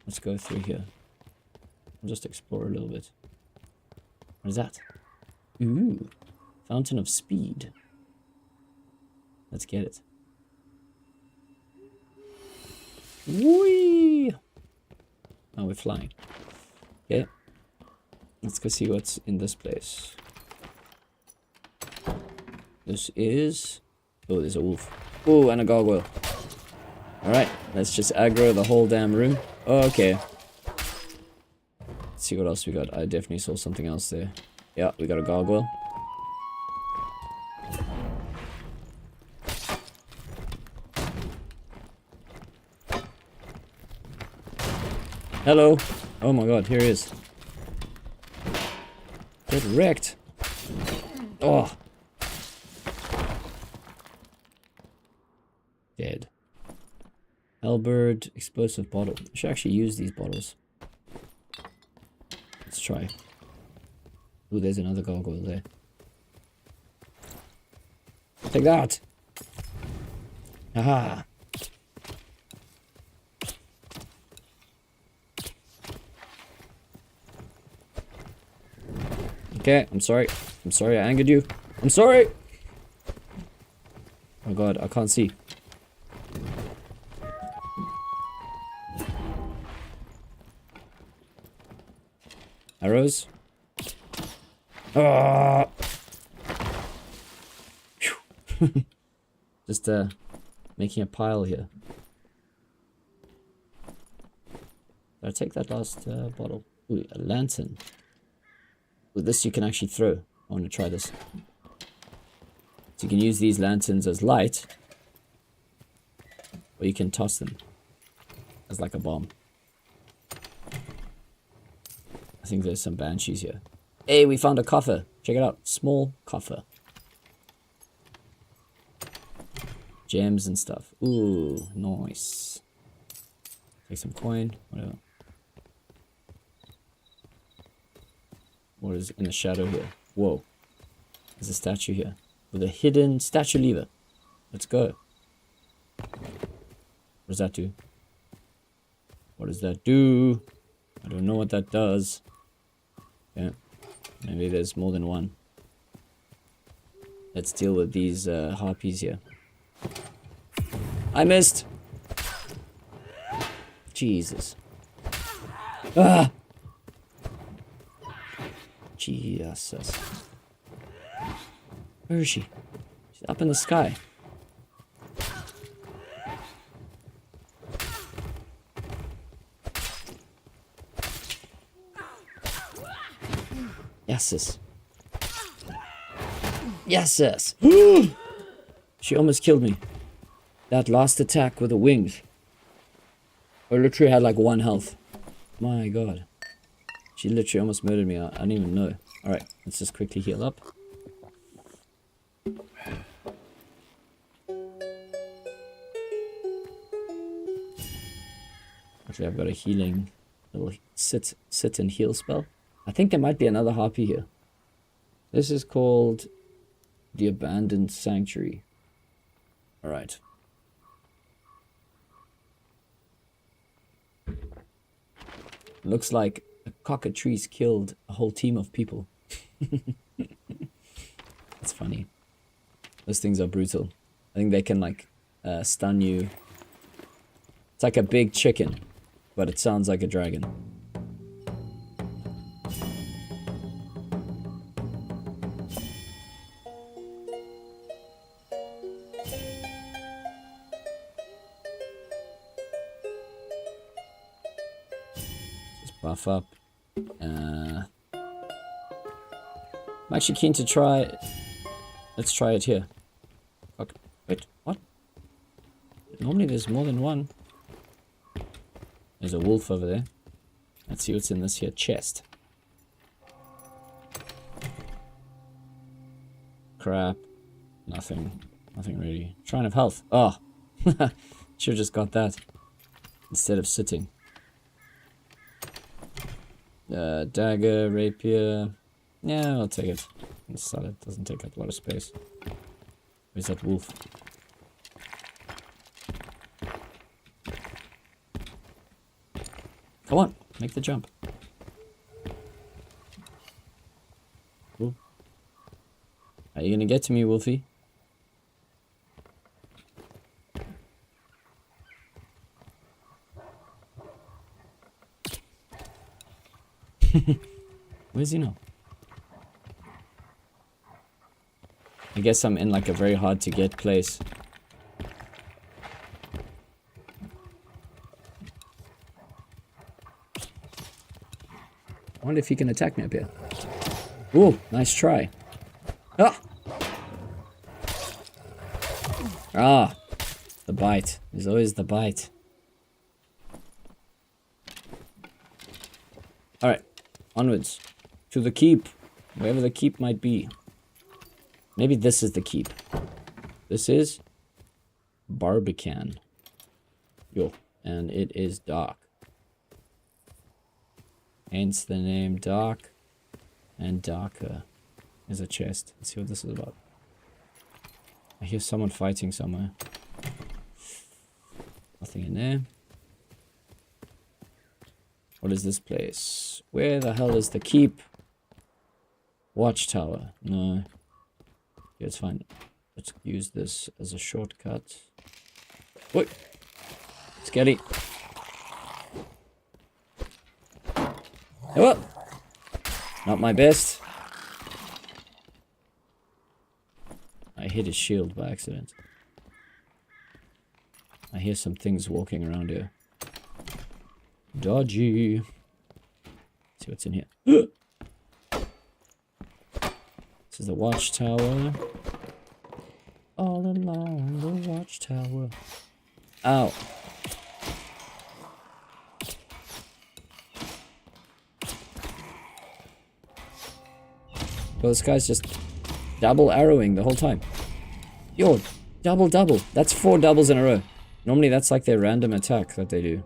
Let's go through here. I'll just explore a little bit. What is that? Ooh. Fountain of Speed. Let's get it. Whee! Oh, we're flying. Okay. Let's go see what's in this place. This is... Oh, there's a wolf. Oh, and a gargoyle. Alright, let's just aggro the whole damn room. Okay. Let's see what else we got. I definitely saw something else there. Yeah, we got a gargoyle. Hello. Oh my god, here he is. Get wrecked. Oh. Dead. Halberd, explosive bottle. I should actually use these bottles. Let's try. Ooh, there's another gargoyle there. Take that! Aha! Okay, I'm sorry. I'm sorry I angered you. I'm sorry! Oh god, I can't see. Arrows. Ah! Just making a pile here. Did I take that last bottle? Ooh, a lantern. With this you can actually throw. I want to try this. So you can use these lanterns as light, or you can toss them as like a bomb. I think there's some banshees here. Hey, we found a coffer. Check it out. Small coffer. Gems and stuff. Ooh, nice. Take some coin. Whatever. What is in the shadow here? Whoa. There's a statue here. With a hidden statue lever. Let's go. What does that do? What does that do? I don't know what that does. Yeah. Maybe there's more than one. Let's deal with these harpies here. I missed! Jesus. Ah! Jesus. Where is she? She's up in the sky. Yes, sis. Yes, sis. She almost killed me. That last attack with the wings. I literally had like 1 health. My god. She literally almost murdered me. I didn't even know. Alright, let's just quickly heal up. Actually, I've got a healing little sit and heal spell. I think there might be another harpy here. This is called the Abandoned Sanctuary. Alright. Looks like a cockatrice killed a whole team of people. That's funny. Those things are brutal. I think they can like stun you. It's like a big chicken, but it sounds like a dragon. Buff up. I'm actually keen to try. Let's try it here. Okay. Wait, what? Normally there's more than one. There's a wolf over there. Let's see what's in this here chest. Crap. Nothing. Nothing really. Shrine of health. Oh. Should've just got that. Instead of sitting. Dagger, rapier. Yeah, I'll take it. It's solid. Doesn't take up a lot of space. Where's that wolf? Come on, make the jump. Ooh. Are you gonna get to me, Wolfie? Where's he now? I guess I'm in like a very hard to get place. I wonder if he can attack me up here. Ooh, nice try. Ah! Ah! The bite. There's always the bite. Alright. Onwards. To the keep. Wherever the keep might be. Maybe this is the keep. This is Barbican. Yo. And it is dark. Hence the name Dark and Darker. There's a chest. Let's see what this is about. I hear someone fighting somewhere. Nothing in there. What is this place? Where the hell is the keep? Watchtower. No. Yeah, it's fine. Let's use this as a shortcut. Wait. Scary. Oh! Not my best. I hit his shield by accident. I hear some things walking around here. Dodgy. Let's see what's in here. This is the watchtower. All along the watchtower. Ow. Well, this guy's just double arrowing the whole time. Yo, double. That's 4 doubles in a row. Normally that's like their random attack that they do.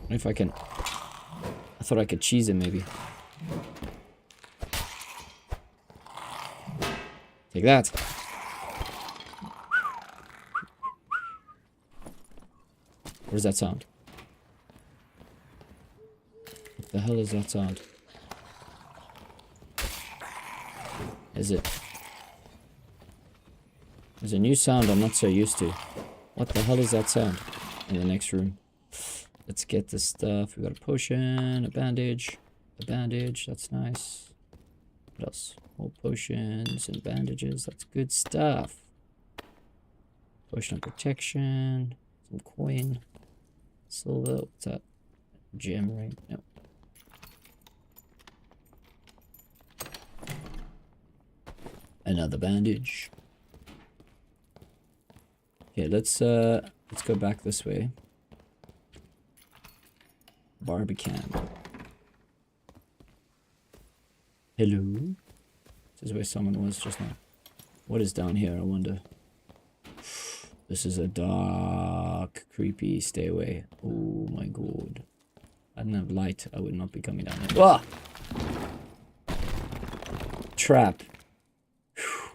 If I can... I thought I could cheese him, maybe. Take that. What does that sound? What the hell is that sound? Is it? There's a new sound I'm not so used to. What the hell is that sound? In the next room. Let's get this stuff. We got a potion, a bandage, that's nice. What else? More potions and bandages, that's good stuff. Potion of protection, some coin, Silver, what's that? Gem ring? No. Another bandage. Okay, let's go back this way. Barbican. Hello? This is where someone was just now. What is down here, I wonder? This is a dark, creepy, stay away. Oh my god. I didn't have light, I would not be coming down here. Ah! Trap. Whew.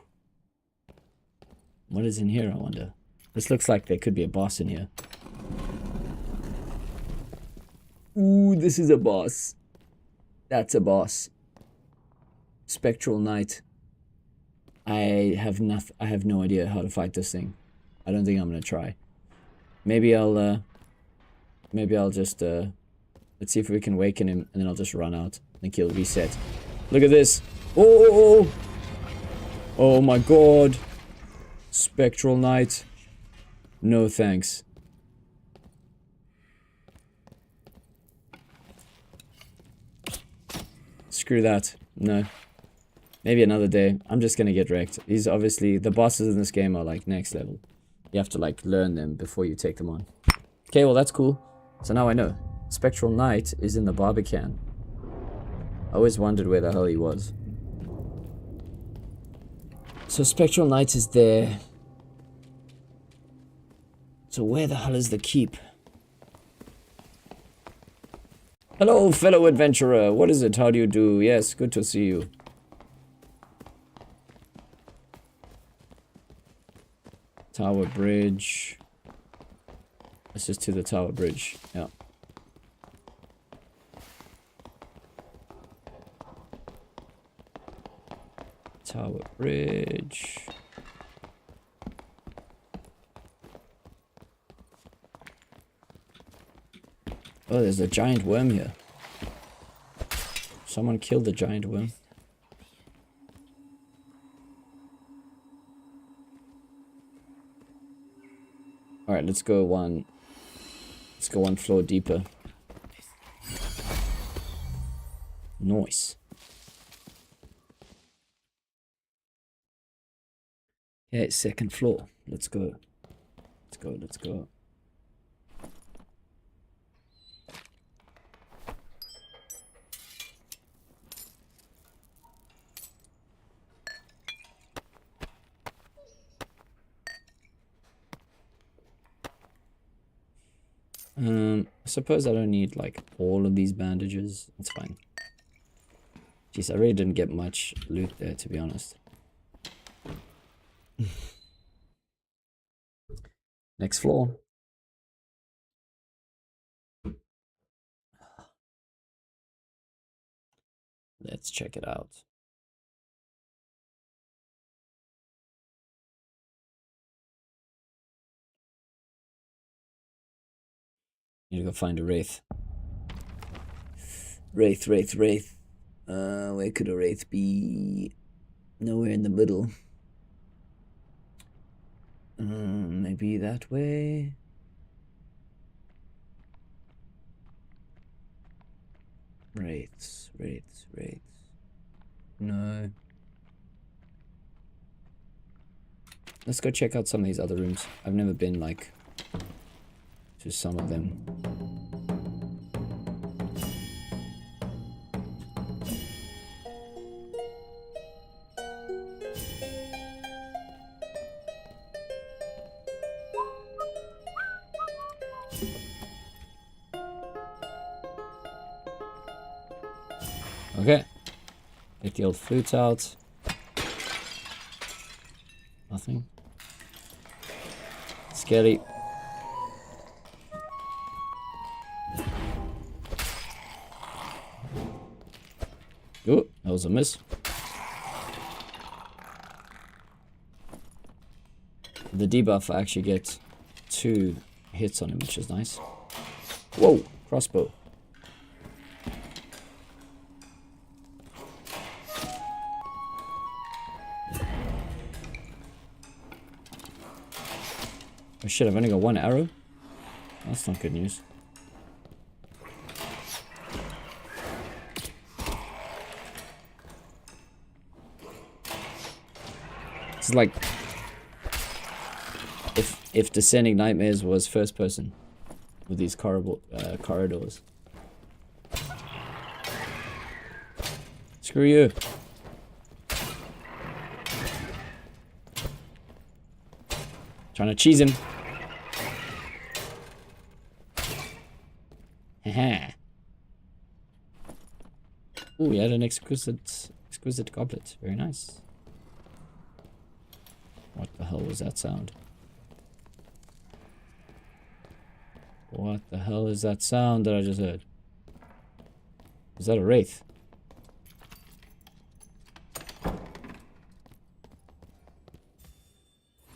What is in here, I wonder? This looks like there could be a boss in here. Ooh, this is a boss. That's a boss. Spectral Knight. I have no idea how to fight this thing. I don't think I'm gonna try. Maybe I'll just let's see if we can awaken him, and then I'll just run out. I think he'll reset. Look at this. Oh, oh my god. Spectral Knight. No thanks. Screw that. No. Maybe another day. I'm just gonna get wrecked. These obviously, the bosses in this game are like next level. You have to like learn them before you take them on. Okay, well that's cool. So now I know. Spectral Knight is in the Barbican. I always wondered where the hell he was. So Spectral Knight is there. So where the hell is the keep? Hello, fellow adventurer. What is it? How do you do? Yes, good to see you. Tower Bridge. Let's just to the Tower Bridge. Yeah. Tower Bridge. Oh, there's a giant worm here. Someone killed the giant worm. Alright, let's go one floor deeper. Nice. Okay, second floor. Let's go. Let's go. I suppose I don't need like all of these bandages. It's fine. Jeez, I really didn't get much loot there, to be honest. Next floor. Let's check it out. Need to go find a wraith. Wraith. Where could a wraith be? Nowhere in the middle. Maybe that way. Wraiths. No. Let's go check out some of these other rooms. I've never been like to some of them. Okay. Get the old flutes out. Nothing. Scary. Oh, that was a miss. The debuff, I actually get 2 hits on him, which is nice. Whoa, crossbow. Oh shit, I've only got 1 arrow? That's not good news. It's like if Descending Nightmares was first person with these corridors. Screw you. Trying to cheese him. Haha. Ooh, we had an exquisite goblet. Very nice. What the hell was that sound? What the hell is that sound that I just heard? Is that a wraith?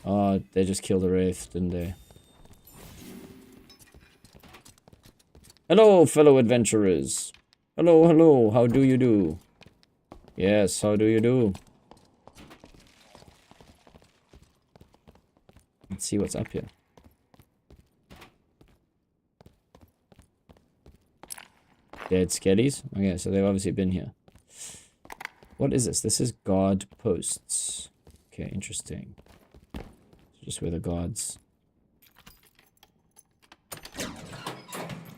Oh, they just killed a wraith, didn't they? Hello, fellow adventurers. Hello, hello, how do you do? Yes, how do you do? Let's see what's up here. Dead sketties? Okay, so they've obviously been here. What is this? This is guard posts. Okay, interesting. Just where the guards...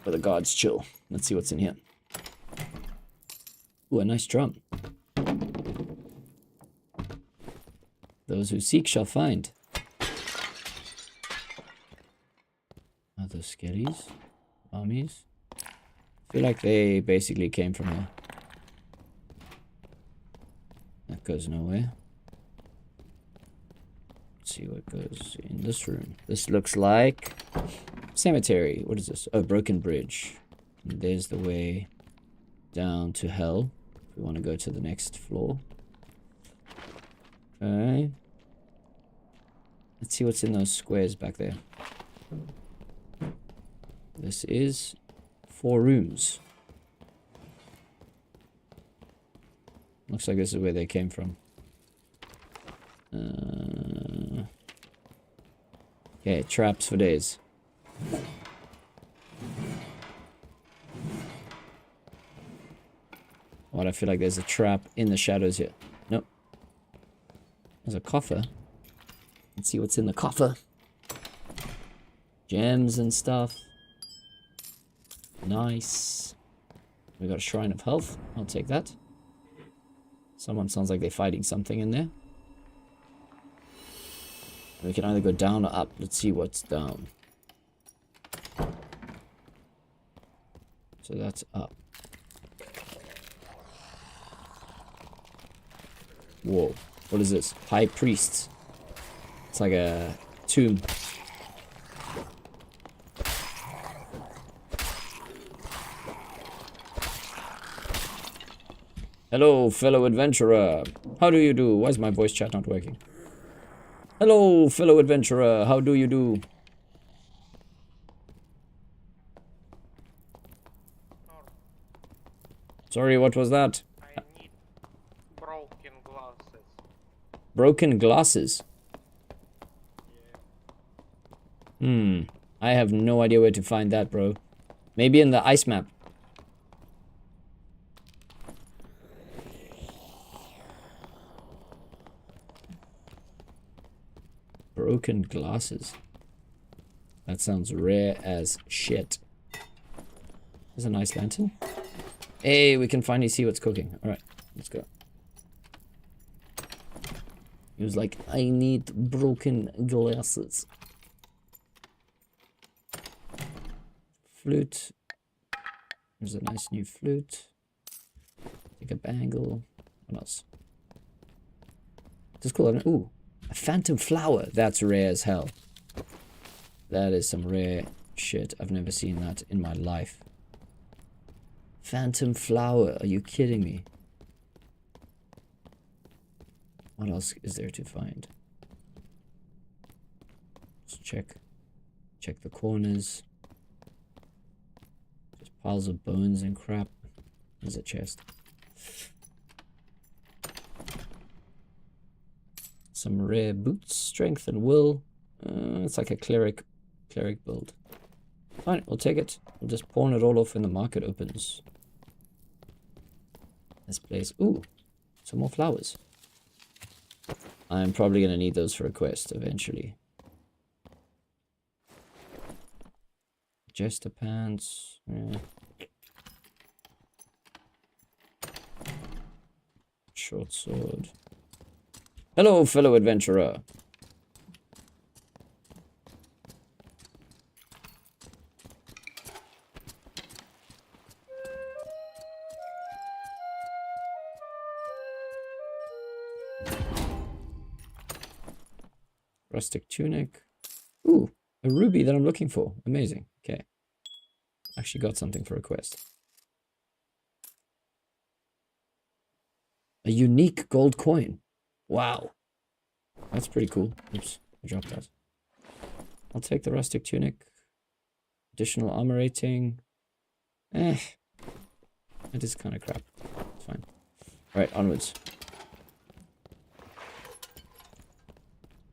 where the guards chill. Let's see what's in here. Ooh, a nice drum. Those who seek shall find. Other sketties? Armies? I feel like they basically came from here. That goes nowhere. Let's see what goes in this room. This looks like... cemetery. What is this? Oh, broken bridge. And there's the way down to hell. If we want to go to the next floor. Okay. Let's see what's in those squares back there. This is 4 rooms. Looks like this is where they came from. Okay, traps for days. What, I feel like there's a trap in the shadows here. Nope. There's a coffer. Let's see what's in the coffer. Gems and stuff. Nice. We got a Shrine of Health. I'll take that. Someone sounds like they're fighting something in there. We can either go down or up. Let's see what's down. So that's up. Whoa. What is this? High Priest. It's like a tomb. Hello, fellow adventurer. How do you do? Why is my voice chat not working? Hello, fellow adventurer. How do you do? Sorry, what was that?
I need broken glasses.
Broken glasses?
Yeah.
I have no idea where to find that, bro. Maybe in the ice map. Broken glasses. That sounds rare as shit. There's a nice lantern. Hey, we can finally see what's cooking. Alright, let's go. He was like, I need broken glasses. Flute. There's a nice new flute. Take a bangle. What else? Just cool. Ooh, a phantom flower. That's rare as hell. That is some rare shit. I've never seen that in my life. Phantom flower. Are you kidding me? What else is there to find? Let's check. Check the corners. Just piles of bones and crap. There's a chest. Some rare boots, strength and will. It's like a cleric build. Fine, we'll take it. We'll just pawn it all off when the market opens. This place. Ooh, some more flowers. I'm probably gonna need those for a quest eventually. Jester pants. Yeah. Short sword. Hello, fellow adventurer. Rustic tunic. Ooh, a ruby that I'm looking for. Amazing. Okay. Actually got something for a quest. A unique gold coin. Wow. That's pretty cool. Oops, I dropped that. I'll take the rustic tunic. Additional armor rating. It is kind of crap. It's fine. Alright, onwards.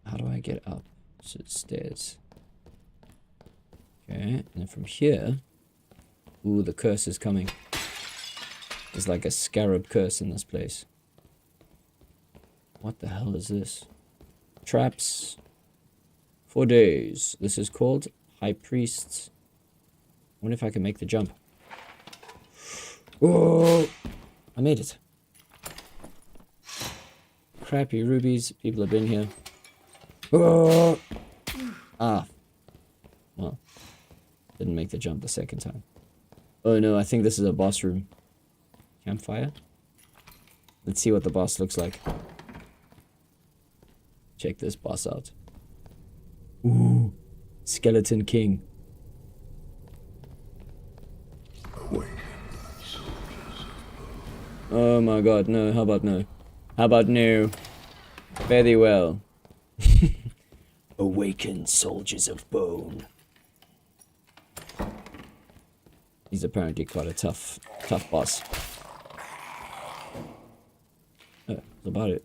How do I get up? So it's stairs. Okay, and then from here... Ooh, the curse is coming. There's like a scarab curse in this place. What the hell is this? Traps. 4 days. This is called High Priests. I wonder if I can make the jump. Oh! I made it. Crappy rubies. People have been here. Oh! Ah. Well. Didn't make the jump the second time. Oh no, I think this is a boss room. Campfire? Let's see what the boss looks like. Check this boss out. Ooh. Skeleton King. Oh my god, no, how about no? How about no? Very well. Awaken, soldiers of bone. He's apparently quite a tough boss. Oh, that's about it.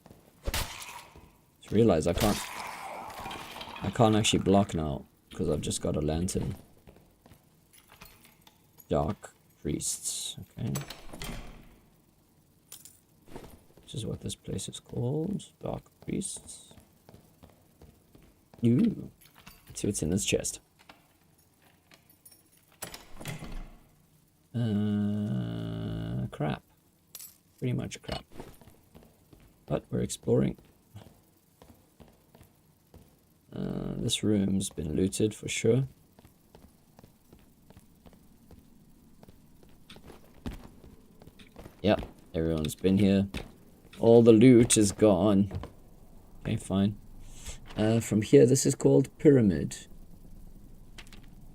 Just realized I can't actually block now because I've just got a lantern. Dark priests, okay. Which is what this place is called. Dark priests. Ooh. Let's see what's in this chest. Crap. Pretty much crap. But we're exploring. This room's been looted for sure. Yep, everyone's been here. All the loot is gone. Okay, fine. From here, this is called Pyramid.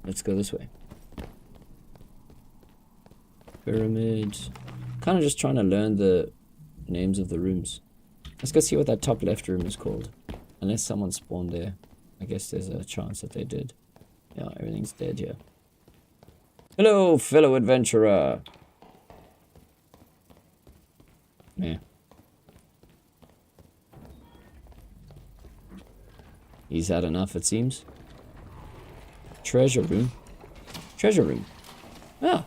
Let's go this way. Pyramid. Kind of just trying to learn the names of the rooms. Let's go see what that top left room is called. Unless someone spawned there. I guess there's a chance that they did. Yeah, everything's dead here. Hello, fellow adventurer. Yeah. He's had enough, it seems. Treasure room. Treasure room. Ah.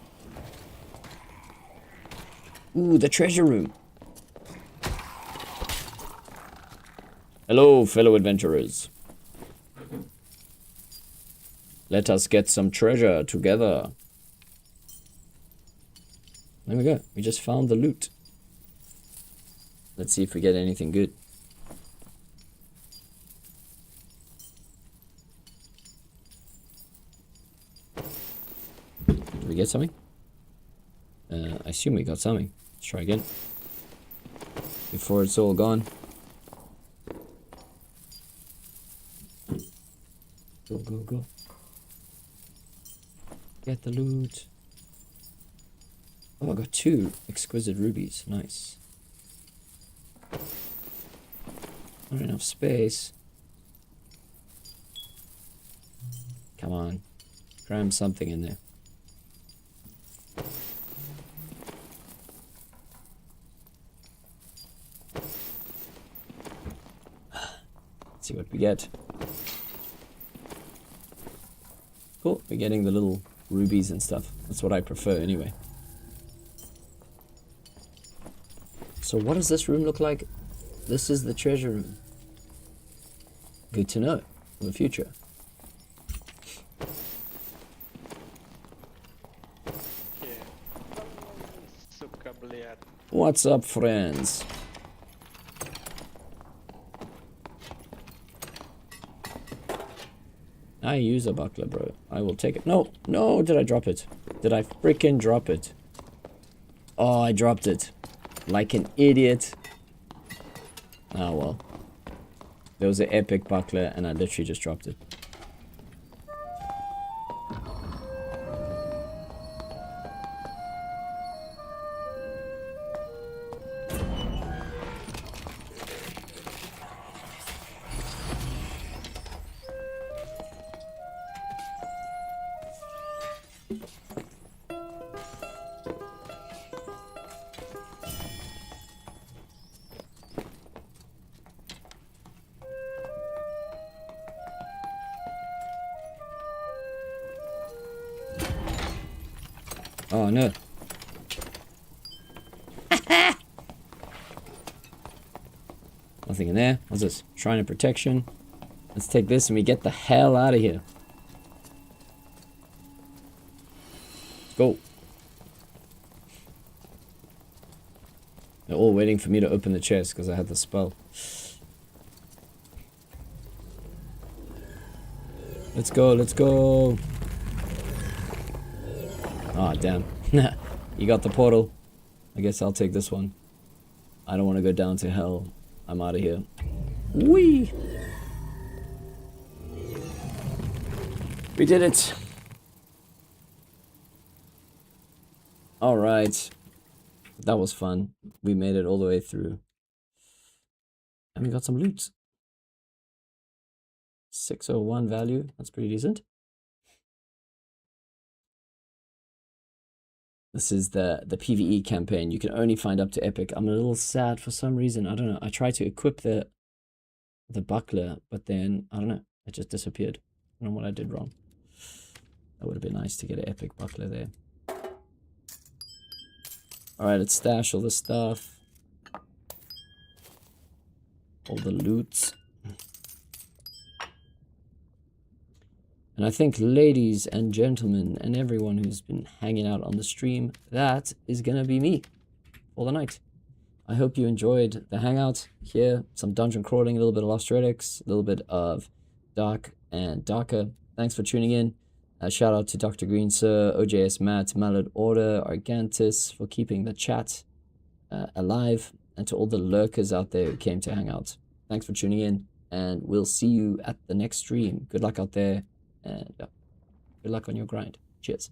Ooh, the treasure room. Hello, fellow adventurers. Let us get some treasure together. There we go. We just found the loot. Let's see if we get anything good. Did we get something? I assume we got something. Let's try again. Before it's all gone. Go, go, go. Get the loot. Oh, I got 2 exquisite rubies. Nice. Not enough space. Come on. Cram something in there. Let's see what we get. Cool, we're getting the little rubies and stuff. That's what I prefer anyway. So what does this room look like? This is the treasure room. Good to know for the future.
Yeah. Сука, блядь.
What's up, friends? I use a buckler, bro. I will take it. No, no, did I drop it? Did I freaking drop it? Oh, I dropped it. Like an idiot. Oh, well. There was an epic buckler, and I literally just dropped it. Oh, no. Nothing in there. What's this? Shrine of Protection. Let's take this and we get the hell out of here. Let's go. They're all waiting for me to open the chest because I had the spell. Let's go, let's go. Ah, oh, damn. You got the portal. I guess I'll take this one. I don't want to go down to hell. I'm out of here. Whee! We did it. Alright. That was fun. We made it all the way through. And we got some loot. 601 value. That's pretty decent. This is the PvE campaign. You can only find up to epic. I'm a little sad for some reason. I don't know. I tried to equip the buckler, but then, I don't know. It just disappeared. I don't know what I did wrong. That would have been nice to get an epic buckler there. Alright, let's stash all the stuff. All the loot. And I think, ladies and gentlemen, and everyone who's been hanging out on the stream, that is gonna be me for the night. I hope you enjoyed the hangout here. Some dungeon crawling, a little bit of Lost Relics, a little bit of Dark and Darker. Thanks for tuning in. Shout out to Dr. Green Sir, OJS Matt, Mallard Order, Argantis for keeping the chat alive, and to all the lurkers out there who came to hang out. Thanks for tuning in, and we'll see you at the next stream. Good luck out there. And good luck on your grind. Cheers.